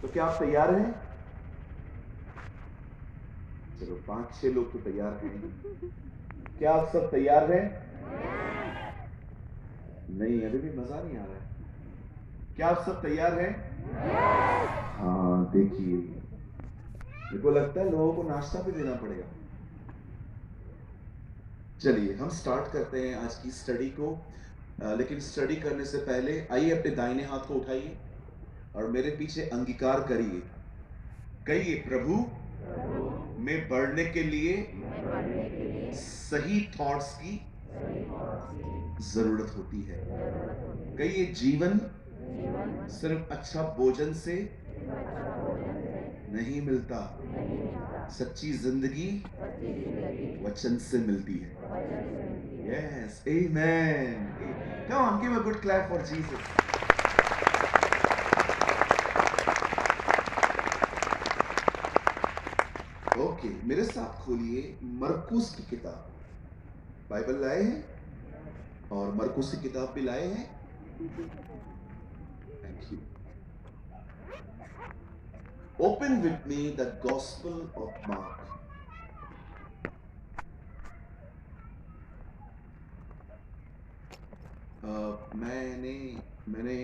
तो क्या आप तैयार हैं? चलो 5-6 लोग तो तैयार हैं। क्या आप सब तैयार हैं? नहीं, अभी भी मजा नहीं आ रहा है। क्या आप सब तैयार हैं? हाँ, देखिए, मेरे को लगता है लोगों को नाश्ता भी देना पड़ेगा। चलिए हम स्टार्ट करते हैं आज की स्टडी को। लेकिन स्टडी करने से पहले आइए अपने दाहिने हाथ को उठाइए और मेरे पीछे अंगीकार करिए। कहिए, प्रभु में बढ़ने के लिए सही थॉट्स की जरूरत होती है। कहिए, जीवन सिर्फ अच्छा भोजन से नहीं मिलता, सच्ची जिंदगी वचन से मिलती है। Yes, amen. Come on, give a good clap for Jesus. Okay, मेरे साथ खोलिए मरकुस की किताब। बाइबल लाए हैं और मरकुस की किताब भी लाए हैं। Thank you. Open with me the gospel of mark. मैंने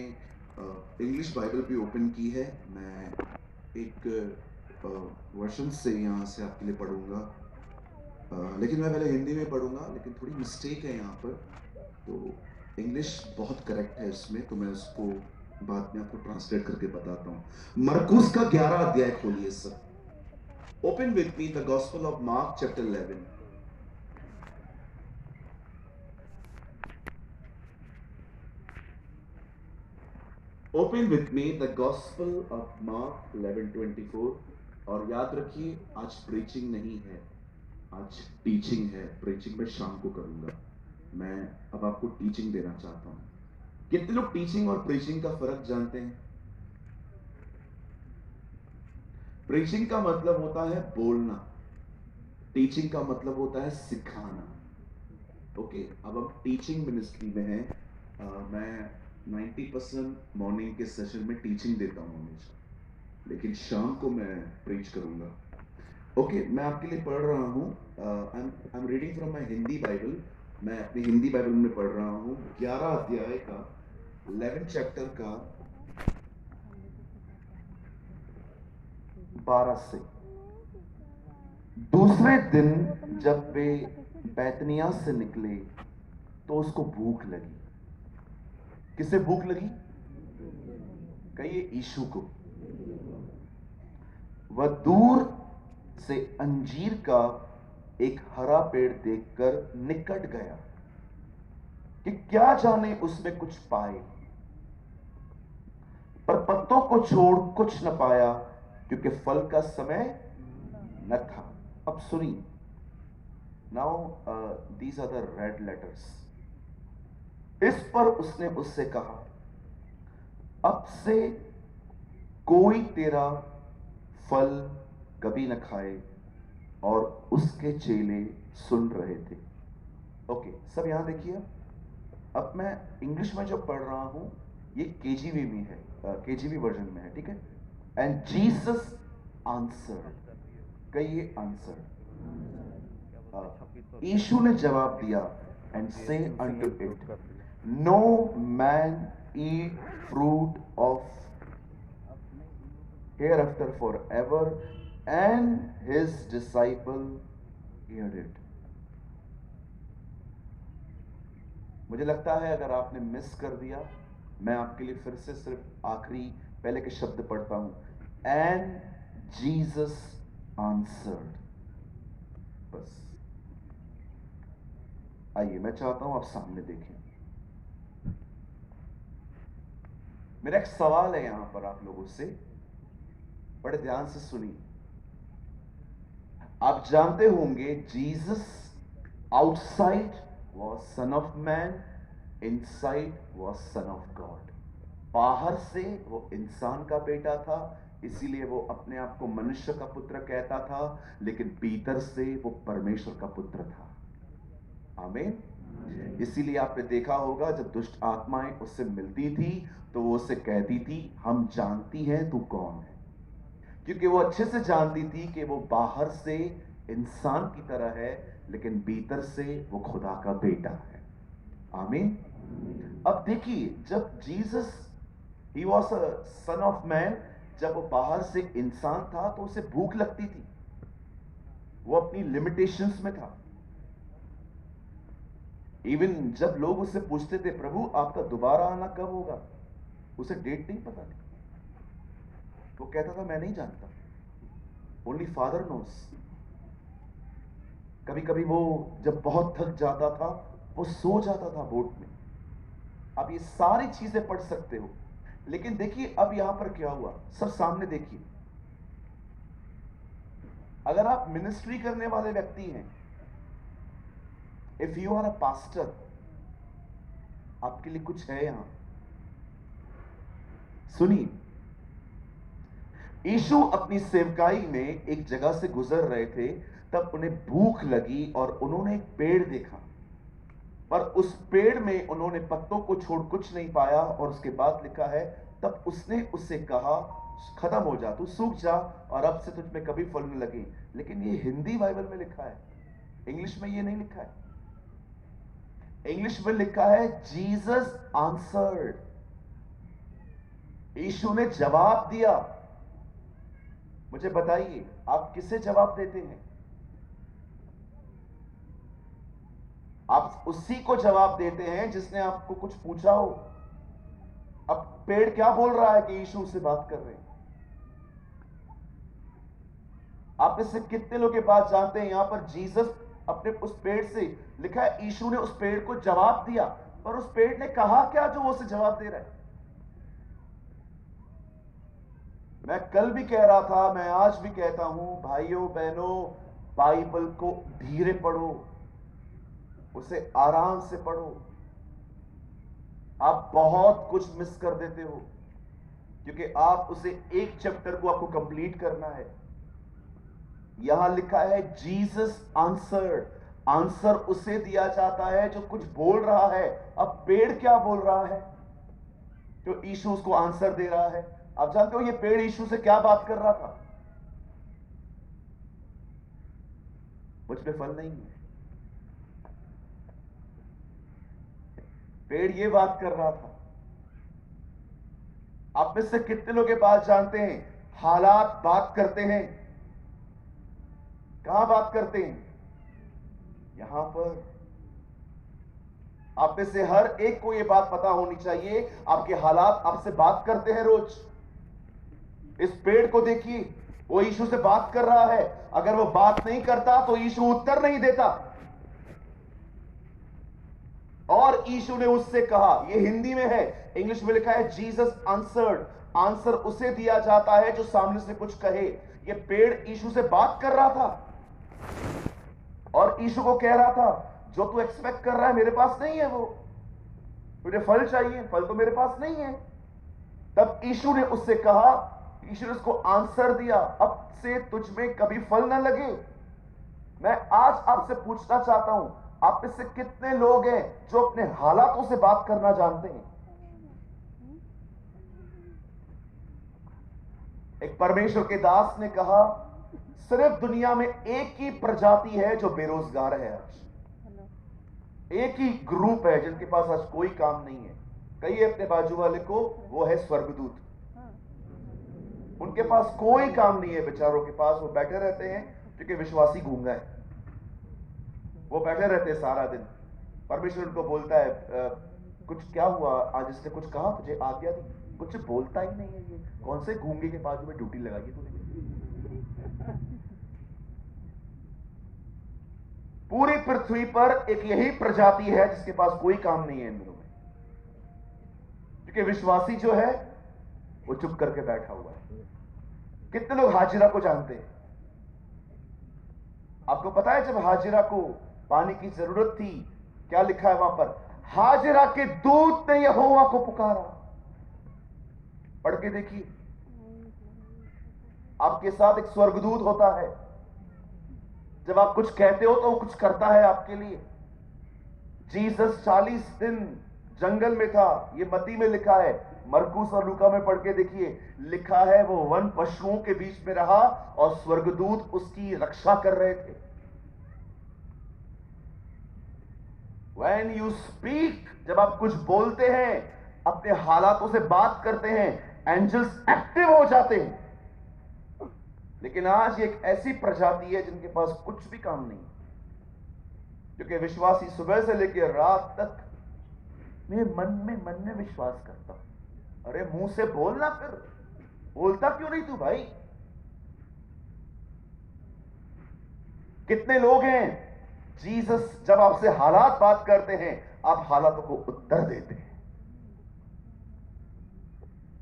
इंग्लिश बाइबल भी ओपन की है। मैं एक वर्शन से यहाँ से आपके लिए पढ़ूंगा, लेकिन मैं पहले हिंदी में पढ़ूंगा, लेकिन थोड़ी मिस्टेक है यहाँ पर, तो इंग्लिश बहुत करेक्ट है इसमें, तो मैं उसको बाद में आपको ट्रांसलेट करके बताता हूँ। मरकुस का 11 अध्याय खोलिए सब। Open with me the gospel of mark chapter 11। Open with me the gospel of mark 11:24। और याद रखिए, आज प्रीचिंग नहीं है, आज टीचिंग है। प्रीचिंग मैं शाम को करूंगा। मैं अब आपको टीचिंग देना चाहता हूं। कितने लोग टीचिंग और प्रीचिंग का फर्क जानते हैं? प्रीचिंग का मतलब होता है बोलना, टीचिंग का मतलब होता है सिखाना। ओके, अब हम टीचिंग मिनिस्ट्री में हैं। मैं 90% मॉर्निंग के सेशन में टीचिंग देता हूं हमेशा, लेकिन शाम को मैं प्रीच करूंगा। ओके, मैं आपके लिए पढ़ रहा हूं। I am reading from my Hindi Bible. मैं अपनी हिंदी बाइबल में पढ़ रहा हूं 11 अध्याय का 11 चैप्टर का 12 से। दूसरे दिन जब वे बैतनिया से निकले तो उसको भूख लगी। किसे भूख लगी? कहिए, यीशु को। वह दूर से अंजीर का एक हरा पेड़ देखकर निकट गया कि क्या जाने उसमें कुछ पाए, पर पत्तों को छोड़ कुछ न पाया, क्योंकि फल का समय न था। अब सुनिए, now these are the red letters. इस पर उसने उससे कहा, अब से कोई तेरा फल कभी न खाए। और उसके चेले सुन रहे थे। ओके, सब यहां देखिए। अब मैं इंग्लिश में जो पढ़ रहा हूं, ये केजीवी में है, केजीवी वर्जन में है, ठीक है। And Jesus answered. कहिए, आंसर्ड। यीशु ने जवाब दिया, and said unto it, no man eat fruit of hereafter forever, and his disciple heard it. मुझे लगता है अगर आपने मिस कर दिया, मैं आपके लिए फिर से सिर्फ आखिरी पहले के शब्द पढ़ता हूं। And Jesus answered. बस आइए, मैं चाहता हूं आप सामने देखें। मेरा एक सवाल है यहां पर आप लोगों से, बड़े ध्यान से सुनिए। आप जानते होंगे Jesus outside was son of man, inside was son of God. बाहर से वो इंसान का बेटा था, इसीलिए वो अपने आप को मनुष्य का पुत्र कहता था, लेकिन भीतर से वो परमेश्वर का पुत्र था। आमीन। इसीलिए आपने देखा होगा, जब दुष्ट आत्माएं उससे मिलती थी तो वो उससे कहती थी, हम जानती हैं तू कौन है। क्योंकि वो अच्छे से जानती थी कि वो बाहर से इंसान की तरह है, लेकिन भीतर से वो खुदा का बेटा है। आमीन। अब देखिए, जब Jesus he was a son of man, जब वो बाहर से इंसान था तो उसे भूख लगती थी, वो अपनी लिमिटेशंस में था। इवन जब लोग उससे पूछते थे, प्रभु आपका दोबारा आना कब होगा, उसे डेट नहीं पता थी। वो कहता था मैं नहीं जानता, ओनली फादर नोस। कभी कभी वो जब बहुत थक जाता था वो सो जाता था बोट में। आप ये सारी चीजें पढ़ सकते हो, लेकिन देखिए अब यहां पर क्या हुआ, सब सामने देखिए। अगर आप मिनिस्ट्री करने वाले व्यक्ति हैं, if you are a pastor, आपके लिए कुछ है यहां। सुनिए, यीशु अपनी सेवकाई में एक जगह से गुजर रहे थे, तब उन्हें भूख लगी और उन्होंने एक पेड़ देखा, पर उस पेड़ में उन्होंने पत्तों को छोड़ कुछ नहीं पाया। और उसके बाद लिखा है, तब उसने उससे कहा खत्म हो जा, तू सूख जा और अब से तुझ में कभी फल न लगे। लेकिन ये हिंदी बाइबल में लिखा है, इंग्लिश में ये नहीं लिखा है। इंग्लिश में लिखा है जीसस आंसर्ड, यीशु ने जवाब दिया। मुझे बताइए, आप किसे जवाब देते हैं? आप उसी को जवाब देते हैं जिसने आपको कुछ पूछा हो। अब पेड़ क्या बोल रहा है कि यीशु से बात कर रहे हैं। आप इससे कितने लोग के पास जानते हैं, यहां पर जीसस अपने उस पेड़ से लिखा है, यीशु ने उस पेड़ को जवाब दिया, पर उस पेड़ ने कहा क्या जो वो उसे जवाब दे रहा है? मैं कल भी कह रहा था, मैं आज भी कहता हूं, भाइयों बहनों, बाइबल को धीरे पढ़ो, उसे आराम से पढ़ो। आप बहुत कुछ मिस कर देते हो, क्योंकि आप उसे एक चैप्टर को आपको कंप्लीट करना है। यहां लिखा है जीसस आंसर्ड, आंसर उसे दिया जाता है जो कुछ बोल रहा है। अब पेड़ क्या बोल रहा है जो यीशु उसको आंसर दे रहा है? आप जानते हो ये पेड़ यीशु से क्या बात कर रहा था? मुझ पे फल नहीं है। पेड़ ये बात कर रहा था। आप में से कितने लोग ये बात जानते हैं, हालात बात करते हैं। कहां बात करते हैं? यहां पर। आप में से हर एक को यह बात पता होनी चाहिए, आपके हालात आपसे बात करते हैं रोज। इस पेड़ को देखिए, वो यीशु से बात कर रहा है। अगर वो बात नहीं करता तो यीशु उत्तर नहीं देता। और यीशु ने उससे कहा, ये हिंदी में है, इंग्लिश में लिखा है जीसस आंसर्ड, आंसर उसे दिया जाता है जो सामने से कुछ कहे। ये पेड़ यीशु से बात कर रहा था और यीशु को कह रहा था, जो तू एक्सपेक्ट कर रहा है मेरे पास नहीं है, वो तुझे फल चाहिए, फल तो मेरे पास नहीं है। तब यीशु ने उससे कहा, यीशु ने उसको आंसर दिया, अब से तुझ में कभी फल ना लगे। मैं आज आपसे पूछना चाहता हूं, आप में से कितने लोग हैं जो अपने हालातों से बात करना जानते हैं? एक परमेश्वर के दास ने कहा, सिर्फ दुनिया में एक ही प्रजाति है जो बेरोजगार है आज। एक ही ग्रुप है जिनके पास आज कोई काम नहीं है। कहिए अपने बाजू वाले को, वो है स्वर्गदूत। उनके पास कोई काम नहीं है बेचारों के पास, वो बैठे रहते हैं क्योंकि विश्वासी गूंगा है। वो बैठे रहते हैं सारा दिन। परमेश्वर उनको बोलता है, कुछ क्या हुआ आज, इसने कुछ कहा तुझे, आज्ञा दी, कुछ बोलता ही नहीं है। ये कौन से गूंगे के बाजू में ड्यूटी लगाई तूने? पूरी पृथ्वी पर एक यही प्रजाति है जिसके पास कोई काम नहीं है इन दिनों में, क्योंकि विश्वासी जो है वो चुप करके बैठा हुआ है। कितने लोग हाजिरा को जानते हैं? आपको पता है जब हाजिरा को पानी की जरूरत थी, क्या लिखा है वहां पर? हाजिरा के दूत ने यहोवा को पुकारा। पढ़ के देखिए। आपके साथ एक स्वर्गदूत होता है, जब आप कुछ कहते हो तो वो कुछ करता है आपके लिए। जीसस 40 दिन जंगल में था, ये मत्ती में लिखा है। मरकुस और लूका में पढ़ के देखिए, लिखा है वो वन पशुओं के बीच में रहा और स्वर्गदूत उसकी रक्षा कर रहे थे। When you speak, जब आप कुछ बोलते हैं, अपने हालातों से बात करते हैं, एंजल्स एक्टिव हो जाते हैं। लेकिन आज एक ऐसी प्रजाति है जिनके पास कुछ भी काम नहीं, क्योंकि विश्वासी सुबह से लेकर रात तक मैं मन में विश्वास करता हूं। अरे मुंह से बोलना, फिर बोलता क्यों नहीं तू भाई? कितने लोग हैं, जीसस जब आपसे हालात बात करते हैं, आप हालातों को उत्तर देते हैं।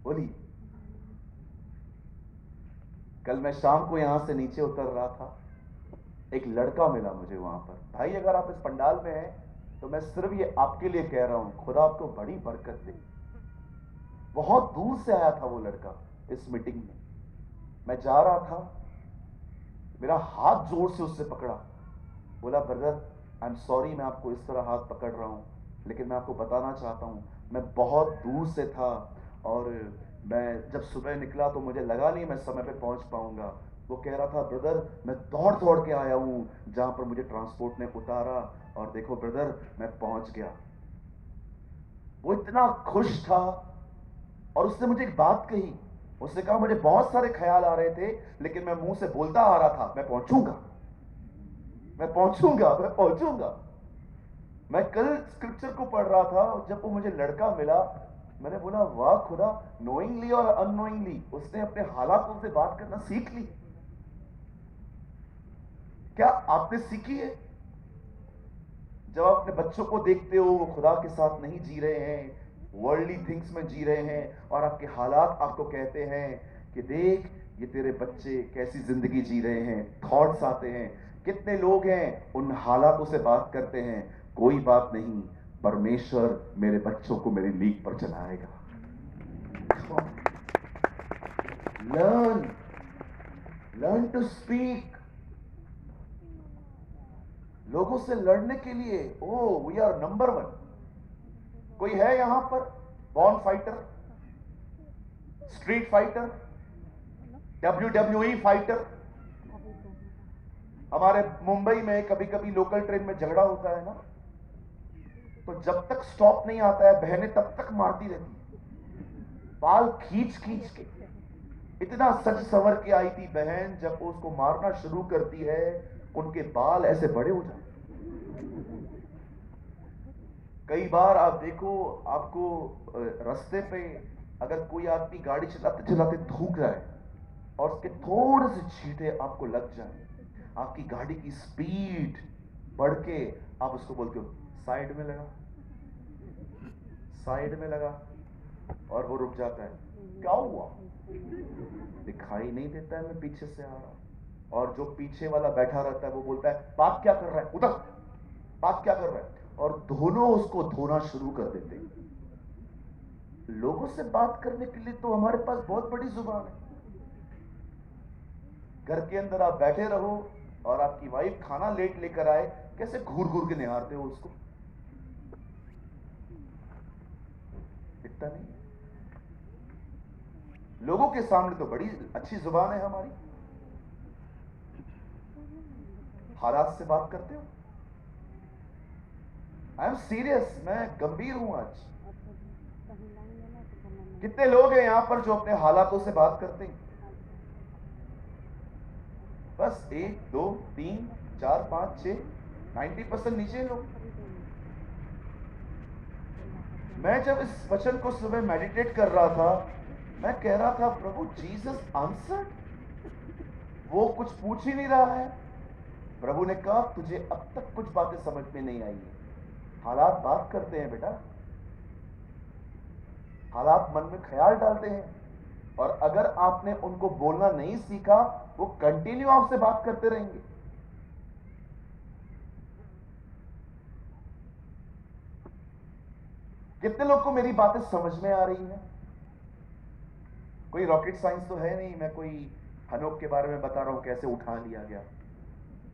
बोलिए। कल मैं शाम को यहां से नीचे उतर रहा था, एक लड़का मिला मुझे वहां पर। भाई अगर आप इस पंडाल में हैं तो मैं सिर्फ ये आपके लिए कह रहा हूं, खुदा आपको बड़ी बरकत दे। बहुत दूर से आया था वो लड़का इस मीटिंग में। मैं जा रहा था, मेरा हाथ जोर से उससे पकड़ा, बोला ब्रदर आई एम सॉरी मैं आपको इस तरह हाथ पकड़ रहा हूं, लेकिन मैं आपको बताना चाहता हूं मैं बहुत दूर से था और मैं जब सुबह निकला तो मुझे लगा नहीं मैं समय पे पहुंच पाऊंगा। वो कह रहा था ब्रदर मैं दौड़ दौड़ के आया हूं जहां पर मुझे ट्रांसपोर्ट ने उतारा, और देखो ब्रदर मैं पहुंच गया। वो इतना खुश था और उसने मुझे एक बात कही। उसने कहा मुझे बहुत सारे ख्याल आ रहे थे, लेकिन मैं मुंह से बोलता आ रहा था मैं पहुंचूंगा, मैं पहुंचूंगा, मैं पहुंचूंगा। मैं कल स्क्रिप्चर को पढ़ रहा था और जब वो मुझे लड़का मिला, मैंने बोला वाह खुदा, नोइंगली और अननोइंगली उसने अपने हालातों से बात करना सीख ली। क्या आपने सीखी है? जब आप अपने बच्चों को देखते हो वो खुदा के साथ नहीं जी रहे हैं, वर्ल्डली थिंग्स में जी रहे हैं, और आपके हालात आपको कहते हैं कि देख ये तेरे बच्चे कैसी जिंदगी जी रहे हैं, थॉट्स आते हैं। कितने लोग हैं उन हालातों से बात करते हैं, कोई बात नहीं, परमेश्वर मेरे बच्चों को मेरी लीग पर चलाएगा। Learn learn to speak. लोगों से लड़ने के लिए ओ वी आर नंबर 1। कोई है यहां पर born fighter, street fighter, WWE fighter? हमारे मुंबई में कभी कभी लोकल ट्रेन में झगड़ा होता है ना, तो जब तक स्टॉप नहीं आता है बहनें तब तक मारती रहती है, बाल खींच खींच के। इतना सच संवर के आई थी बहन, जब वो उसको मारना शुरू करती है उनके बाल ऐसे बड़े हो जाते। कई बार आप देखो, आपको रास्ते पे अगर कोई आदमी गाड़ी चलाते चलाते थूक जाए और उसके थोड़े से छींटे आपको लग जाए, आपकी गाड़ी की स्पीड बढ़ के आप उसको बोलते हो साइड में लगा, साइड में लगा, और वो रुक जाता है। क्या हुआ? दिखाई नहीं देता है मैं पीछे से आ रहा हूं। और जो पीछे वाला बैठा रहता है वो बोलता है बात क्या कर रहा है, उधर बात क्या कर रहा है, और दोनों उसको धोना शुरू कर देते हैं। लोगों से बात करने के लिए तो हमारे पास बहुत बड़ी जुबान है। घर के अंदर आप बैठे रहो और आपकी वाइफ खाना लेट लेकर आए, कैसे घूर घूर के निहारते हो उसको? दिखता नहीं। लोगों के सामने तो बड़ी अच्छी जुबान है हमारी, हालात से बात करते हो। आई एम सीरियस, मैं गंभीर हूं आज। कितने लोग हैं यहां पर जो अपने हालातों से बात करते हैं? बस 1 2 3 4 5 6 90% नीचे लोग। मैं जब इस वचन को सुबह मेडिटेट कर रहा था, मैं कह रहा था प्रभु जीसस आंसर, वो कुछ पूछ ही नहीं रहा है। प्रभु ने कहा तुझे अब तक कुछ बातें समझ में नहीं आई है। हालात बात करते हैं बेटा, हालात मन में ख्याल डालते हैं, और अगर आपने उनको बोलना नहीं सीखा वो कंटिन्यू आपसे बात करते रहेंगे। कितने लोग को मेरी बातें समझ में आ रही हैं? कोई रॉकेट साइंस तो है नहीं, मैं कोई हनोक के बारे में बता रहा हूं कैसे उठा लिया गया।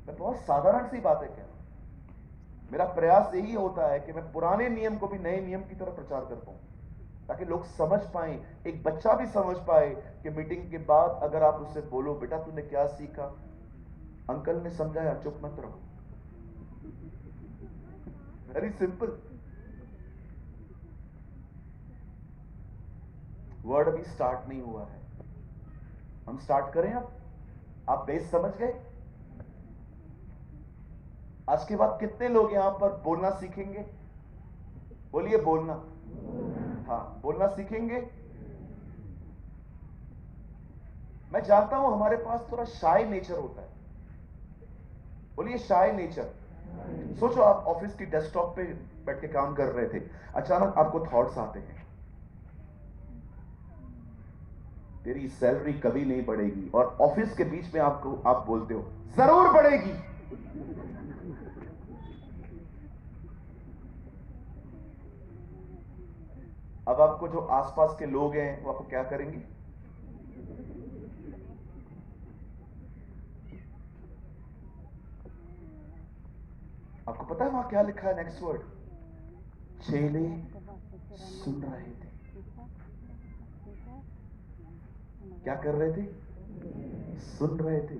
मैं बहुत साधारण सी बातें कह रहा हूं। मेरा प्रयास यही होता है कि मैं पुराने नियम को भी नए नियम की तरह प्रचार कर पाऊं। ताकि लोग समझ पाए, एक बच्चा भी समझ पाए कि मीटिंग के बाद अगर आप उससे बोलो बेटा तूने क्या सीखा, अंकल ने समझाया चुप मत रहो, वेरी सिंपल। वर्ड अभी स्टार्ट नहीं हुआ है, हम स्टार्ट करें अब। आप बेस समझ गए? आज के बाद कितने लोग यहां पर बोलना सीखेंगे? बोलिए बोलना। हाँ, बोलना सीखेंगे। मैं जानता हूं हमारे पास थोड़ा शाय नेचर होता है, बोलिए शाय नेचर। सोचो आप ऑफिस की डेस्कटॉप पे बैठ के काम कर रहे थे, अचानक आपको थॉट्स आते हैं तेरी सैलरी कभी नहीं बढ़ेगी, और ऑफिस के बीच में आपको आप बोलते हो जरूर बढ़ेगी। अब आपको जो आसपास के लोग हैं वो आपको क्या करेंगे? आपको पता है वहां क्या लिखा है नेक्स्ट वर्ड? चेले सुन रहे थे। क्या कर रहे थे? सुन रहे थे।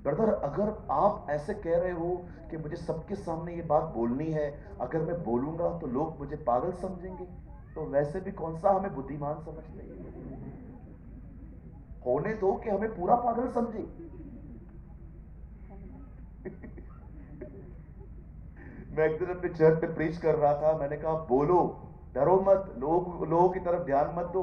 ब्रदर, अगर आप ऐसे कह रहे हो कि मुझे सबके सामने ये बात बोलनी है, अगर मैं बोलूंगा तो लोग मुझे पागल समझेंगे, तो वैसे भी कौन सा हमें बुद्धिमान समझते हैं? होने दो कि हमें पूरा पागल समझे। मैं एक दिन अपने चर्च पे प्रीच कर रहा था, मैंने कहा बोलो, डरो मत, लोगों की तरफ ध्यान मत दो।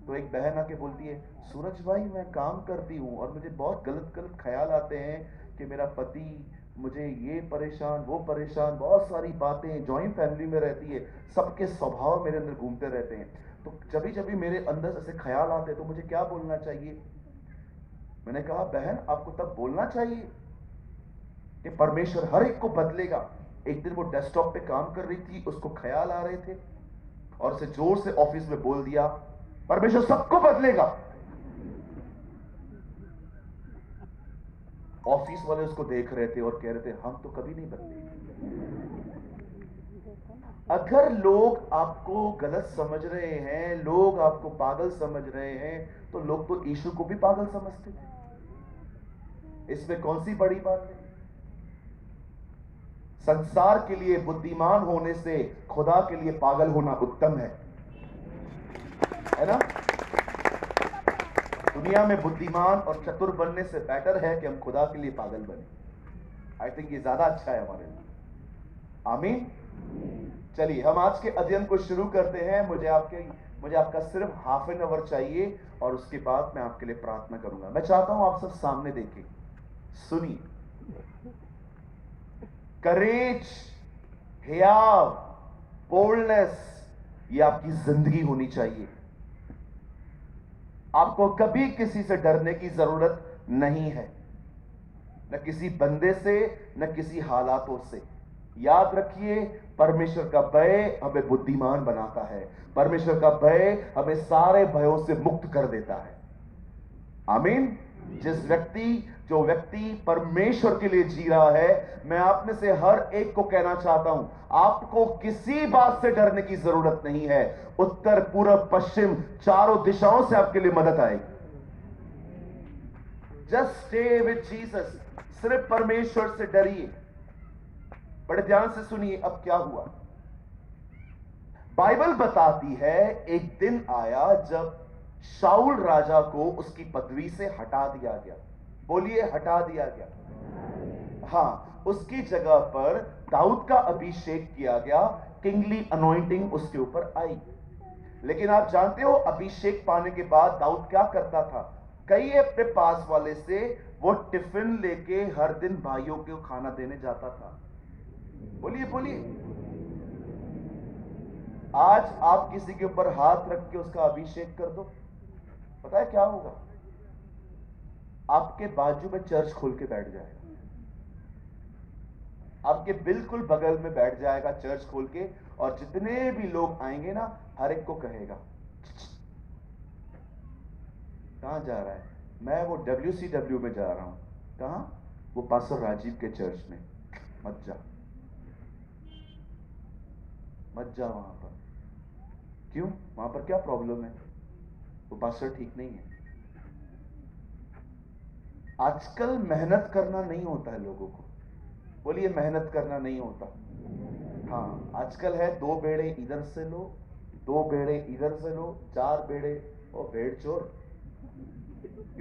तो एक बहन आके बोलती है सूरज भाई मैं काम करती हूँ और मुझे बहुत गलत गलत ख्याल आते हैं कि मेरा पति मुझे ये परेशान वो परेशान, बहुत सारी बातें, जॉइंट फैमिली में रहती है, सबके स्वभाव मेरे अंदर घूमते रहते हैं, तो जब जब मेरे अंदर ऐसे ख्याल आते हैं तो मुझे क्या बोलना चाहिए? मैंने कहा बहन आपको तब बोलना चाहिए कि परमेश्वर हर एक को बदलेगा। एक दिन वो डेस्कटॉप पे काम कर रही थी, उसको ख्याल आ रहे थे और उसे जोर से ऑफिस में बोल दिया परमेश्वर सबको बदलेगा। ऑफिस वाले उसको देख रहे थे और कह रहे थे हम तो कभी नहीं बदले। अगर लोग आपको गलत समझ रहे हैं, लोग आपको पागल समझ रहे हैं, तो लोग तो यीशु को भी पागल समझते थे। इसमें कौन सी बड़ी बात है? संसार के लिए बुद्धिमान होने से खुदा के लिए पागल होना उत्तम है ना? दुनिया में बुद्धिमान और चतुर बनने से बेटर है कि हम खुदा के लिए पागल बने। आई थिंक ये ज्यादा अच्छा है हमारे लिए। आमीन। चलिए हम आज के अध्ययन को शुरू करते हैं। मुझे आपका सिर्फ हाफ एन आवर चाहिए और उसके बाद मैं आपके लिए प्रार्थना करूंगा। मैं चाहता हूं आप सब सामने देखें, सुनिए। करेज, हियाव, बोल्डनेस, ये आपकी जिंदगी होनी चाहिए। आपको कभी किसी से डरने की जरूरत नहीं है, न किसी बंदे से, न किसी हालातों से। याद रखिए, परमेश्वर का भय हमें बुद्धिमान बनाता है, परमेश्वर का भय हमें सारे भयों से मुक्त कर देता है। आमीन। जो व्यक्ति परमेश्वर के लिए जी रहा है, मैं आप में से हर एक को कहना चाहता हूं, आपको किसी बात से डरने की जरूरत नहीं है। उत्तर पूर्व पश्चिम चारों दिशाओं से आपके लिए मदद आएगी। Just stay with Jesus. सिर्फ परमेश्वर से डरिए। बड़े ध्यान से सुनिए अब क्या हुआ। बाइबल बताती है एक दिन आया जब शाऊल राजा को उसकी पदवी से हटा दिया गया। बोलिए हटा दिया गया। हाँ, उसकी जगह पर दाऊद का अभिषेक किया गया, किंगली अनॉइंटिंग उसके ऊपर आई। लेकिन आप जानते हो अभिषेक पाने के बाद दाऊद क्या करता था? कई अपने पास वाले से वो टिफिन लेके हर दिन भाइयों को खाना देने जाता था। बोलिए बोलिए। आज आप किसी के ऊपर हाथ रख के उसका अभिषेक कर दो, पता है क्या होगा? आपके बाजू में चर्च खोल के बैठ जाएगा, आपके बिल्कुल बगल में बैठ जाएगा चर्च खोल के, और जितने भी लोग आएंगे ना, हर एक को कहेगा कहां जा रहा है? मैं वो WCW में जा रहा हूं। कहां? वो पास्टर राजीव के चर्च में। मत जा, मत जा वहां पर। क्यों? वहां पर क्या प्रॉब्लम है? वो पास्टर ठीक नहीं है। आजकल मेहनत करना नहीं होता है लोगों को। बोलिए, मेहनत करना नहीं होता। हाँ, आजकल है 2 बेड़े इधर से लो, 2 बेड़े इधर से लो, 4 बेड़े। ओ भेड़ चोर,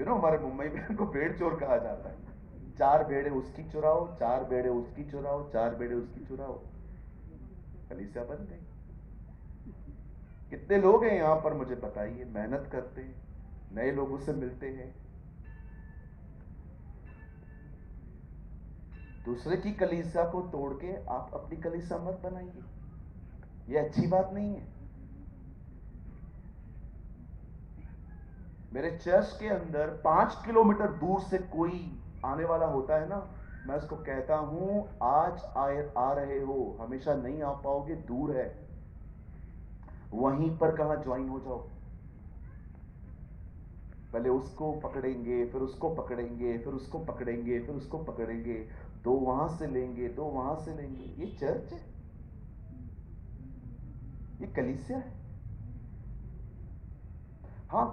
हमारे मुंबई में उनको भेड़ चोर कहा जाता है। 4 बेड़े उसकी चुराओ, 4 बेड़े उसकी चुराओ, 4 बेड़े उसकी चुराओ, कलीसिया बन गई। कितने लोग हैं यहां पर मुझे बताइए, मेहनत करते हैं, नए लोगों से मिलते हैं। दूसरे की कलीसिया को तोड़ के आप अपनी कलीसिया मत बनाइए, यह अच्छी बात नहीं है। मेरे चर्च के अंदर 5 किलोमीटर दूर से कोई आने वाला होता है ना, मैं उसको कहता हूं आज आ रहे हो, हमेशा नहीं आ पाओगे, दूर है, वहीं पर कहां ज्वाइन हो जाओ। पहले उसको पकड़ेंगे, फिर उसको पकड़ेंगे, फिर उसको पकड़ेंगे, फिर उसको पकड़ेंगे, 2 वहां से लेंगे, 2 वहां से लेंगे। ये चर्च है? ये कलीसिया है? हाँ,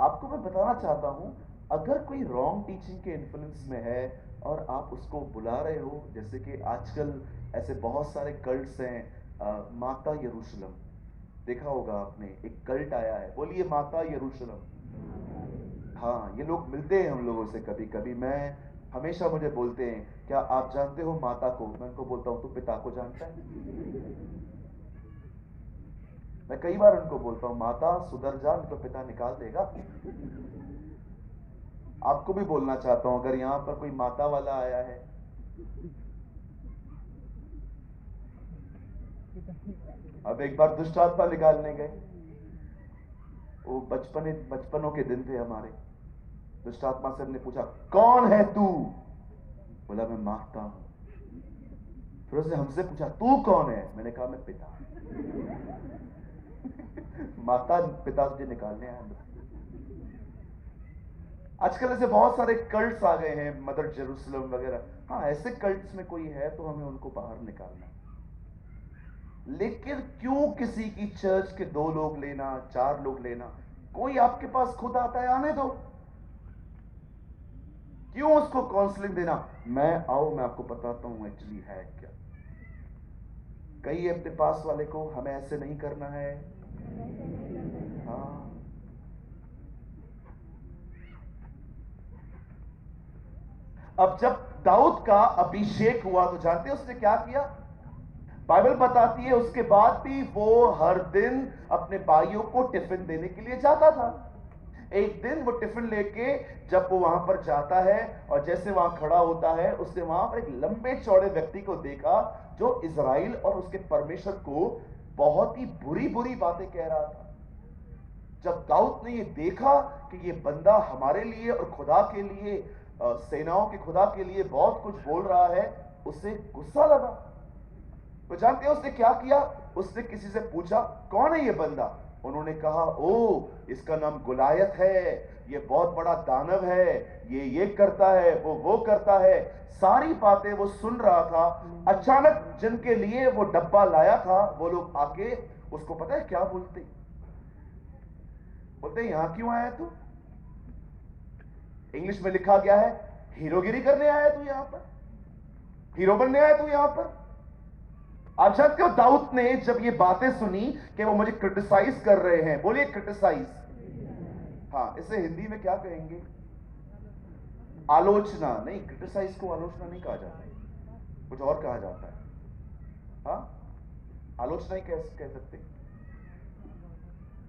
आपको मैं बताना चाहता हूं, अगर कोई रॉन्ग टीचिंग के इन्फ्लुएंस में है और आप उसको बुला रहे हो, जैसे कि आजकल ऐसे बहुत सारे कल्ट्स हैं, माता यरूशलेम, देखा होगा आपने, एक कल्ट आया है, बोलिए माता यरूशलेम। हाँ, ये लोग मिलते हैं हम लोगों से कभी कभी, मैं हमेशा मुझे बोलते हैं क्या आप जानते हो माता को? मैं उनको बोलता हूं तू पिता को जानता है? मैं कई बार उनको बोलता हूं माता सुधर जा, तो पिता निकाल देगा। आपको भी बोलना चाहता हूं, अगर यहां पर कोई माता वाला आया है, अब एक बार दुष्ट आत्मा निकालने गए, वो बचपनों के दिन थे हमारे। दुष्ट आत्मा से हमने पूछा कौन है तू? बोला मैं माता हूं। फिर उसने हमसे पूछा तू कौन है? मैंने कहा मैं पिता। माता पिता मुझे निकालने आया। आजकल ऐसे बहुत सारे कल्ट्स आ गए हैं, मदर जेरूसलम वगैरह। हाँ, ऐसे कल्ट्स में कोई है तो हमें उनको बाहर निकालना। लेकिन क्यों किसी की चर्च के 2 लोग लेना, 4 लोग लेना? कोई आपके पास खुद आता है, आने दो। क्यों उसको काउंसलिंग देना? मैं आओ, मैं आपको बताता हूं एक्चुअली है क्या। कई अपने पास वाले को हमें ऐसे नहीं करना है। हाँ, अब जब दाऊद का अभिषेक हुआ तो जानते हैं उसने क्या किया? बाइबल बताती है उसके बाद भी वो हर दिन अपने भाइयों को टिफिन देने के लिए जाता था। एक दिन वो टिफिन लेके जब वो वहां पर जाता है और जैसे वहां खड़ा होता है, उसने वहां पर एक लंबे चौड़े व्यक्ति को देखा जो इजराइल और उसके परमेश्वर को बहुत ही बुरी बुरी बातें कह रहा था। जब दाऊद ने ये देखा कि ये बंदा हमारे लिए और खुदा के लिए, सेनाओं के खुदा के लिए बहुत कुछ बोल रहा है, उसे गुस्सा लगा। तो जानते हैं उसने क्या किया? उसने किसी से पूछा कौन है ये बंदा? उन्होंने कहा ओ, इसका नाम गुलायत है, ये बहुत बड़ा दानव है, ये करता है, वो करता है। सारी बातें वो सुन रहा था। अचानक जिनके लिए वो डब्बा लाया था वो लोग आके उसको पता है क्या बोलते? बोलते यहां क्यों आया तू? इंग्लिश में लिखा गया है हीरोगिरी करने आया तू यहां पर, हीरो बनने आया तू यहां पर। आप जानते हो दाऊद ने जब ये बातें सुनी कि वो मुझे क्रिटिसाइज कर रहे हैं, बोलिए क्रिटिसाइज। हाँ, इसे हिंदी में क्या कहेंगे? आलोचना। नहीं, क्रिटिसाइज को आलोचना नहीं कहा जाता, कुछ और कहा जाता है। हाँ, आलोचना ही कह सकते।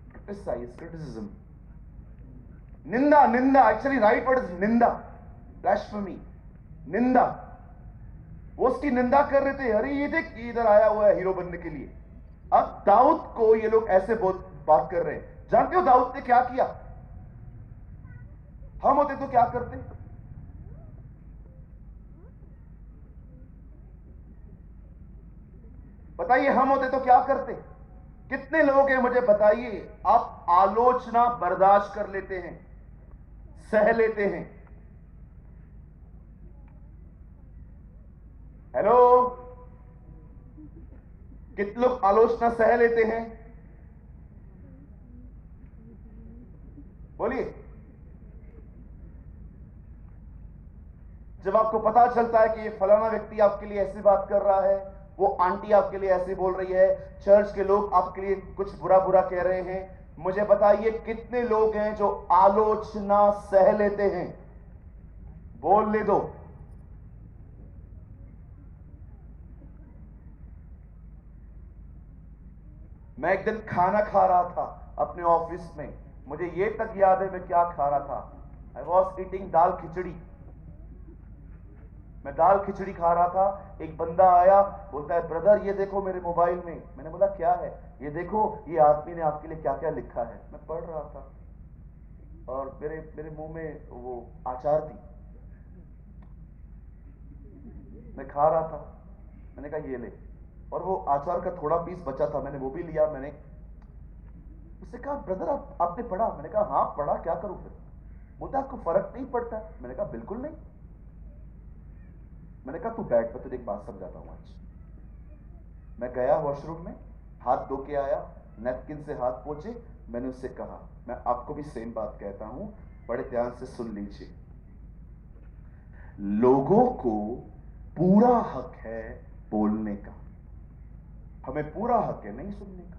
क्रिटिसाइज, क्रिटिसिज्म, निंदा। निंदा एक्चुअली राइट वर्ड इज निंदा, ब्लास्फेमी, निंदा। वो उसकी निंदा कर रहे थे, अरे ये देख इधर आया हुआ है हीरो बनने के लिए। अब दाऊद को ये लोग ऐसे बात कर रहे हैं। जानते हो दाऊद ने क्या किया? हम होते तो क्या करते? बताइए, हम होते तो क्या करते? कितने लोग हैं मुझे बताइए, आप आलोचना बर्दाश्त कर लेते हैं, सह लेते हैं? हेलो, कितने लोग आलोचना सह लेते हैं? बोलिए। जब आपको पता चलता है कि ये फलाना व्यक्ति आपके लिए ऐसी बात कर रहा है, वो आंटी आपके लिए ऐसे बोल रही है, चर्च के लोग आपके लिए कुछ बुरा बुरा कह रहे हैं, मुझे बताइए कितने लोग हैं जो आलोचना सह लेते हैं? बोलने दो। मैं एक दिन खाना खा रहा था अपने ऑफिस में, मुझे ये तक याद है मैं क्या खा रहा था। आई वॉज ईटिंग दाल खिचड़ी। मैं दाल खिचड़ी खा रहा था, एक बंदा आया, बोलता है ब्रदर ये देखो मेरे मोबाइल में। मैंने बोला क्या है? ये देखो ये आदमी ने आपके लिए क्या क्या लिखा है। मैं पढ़ रहा था और मेरे मेरे मुंह में वो अचार थी, मैं खा रहा था। मैंने कहा ये ले, और वो अचार का थोड़ा पीस बचा था, मैंने वो भी लिया। मैंने उससे कहा ब्रदर आपने पढ़ा? मैंने कहा हाँ पढ़ा, क्या करूं फिर? बोलता आपको फर्क नहीं पड़ता? मैंने कहा बिल्कुल नहीं। मैंने कहा तू बैठ, मैं तुझे एक बात समझाता हूं आज। मैं गया वॉशरूम में, हाथ धो के आया, नैपकिन से हाथ पोंछे। मैंने उससे कहा, मैं आपको भी सेम बात कहता हूं, बड़े ध्यान से सुन लीजिए। लोगों को पूरा हक है बोलने का, हमें पूरा हक है नहीं सुनने का।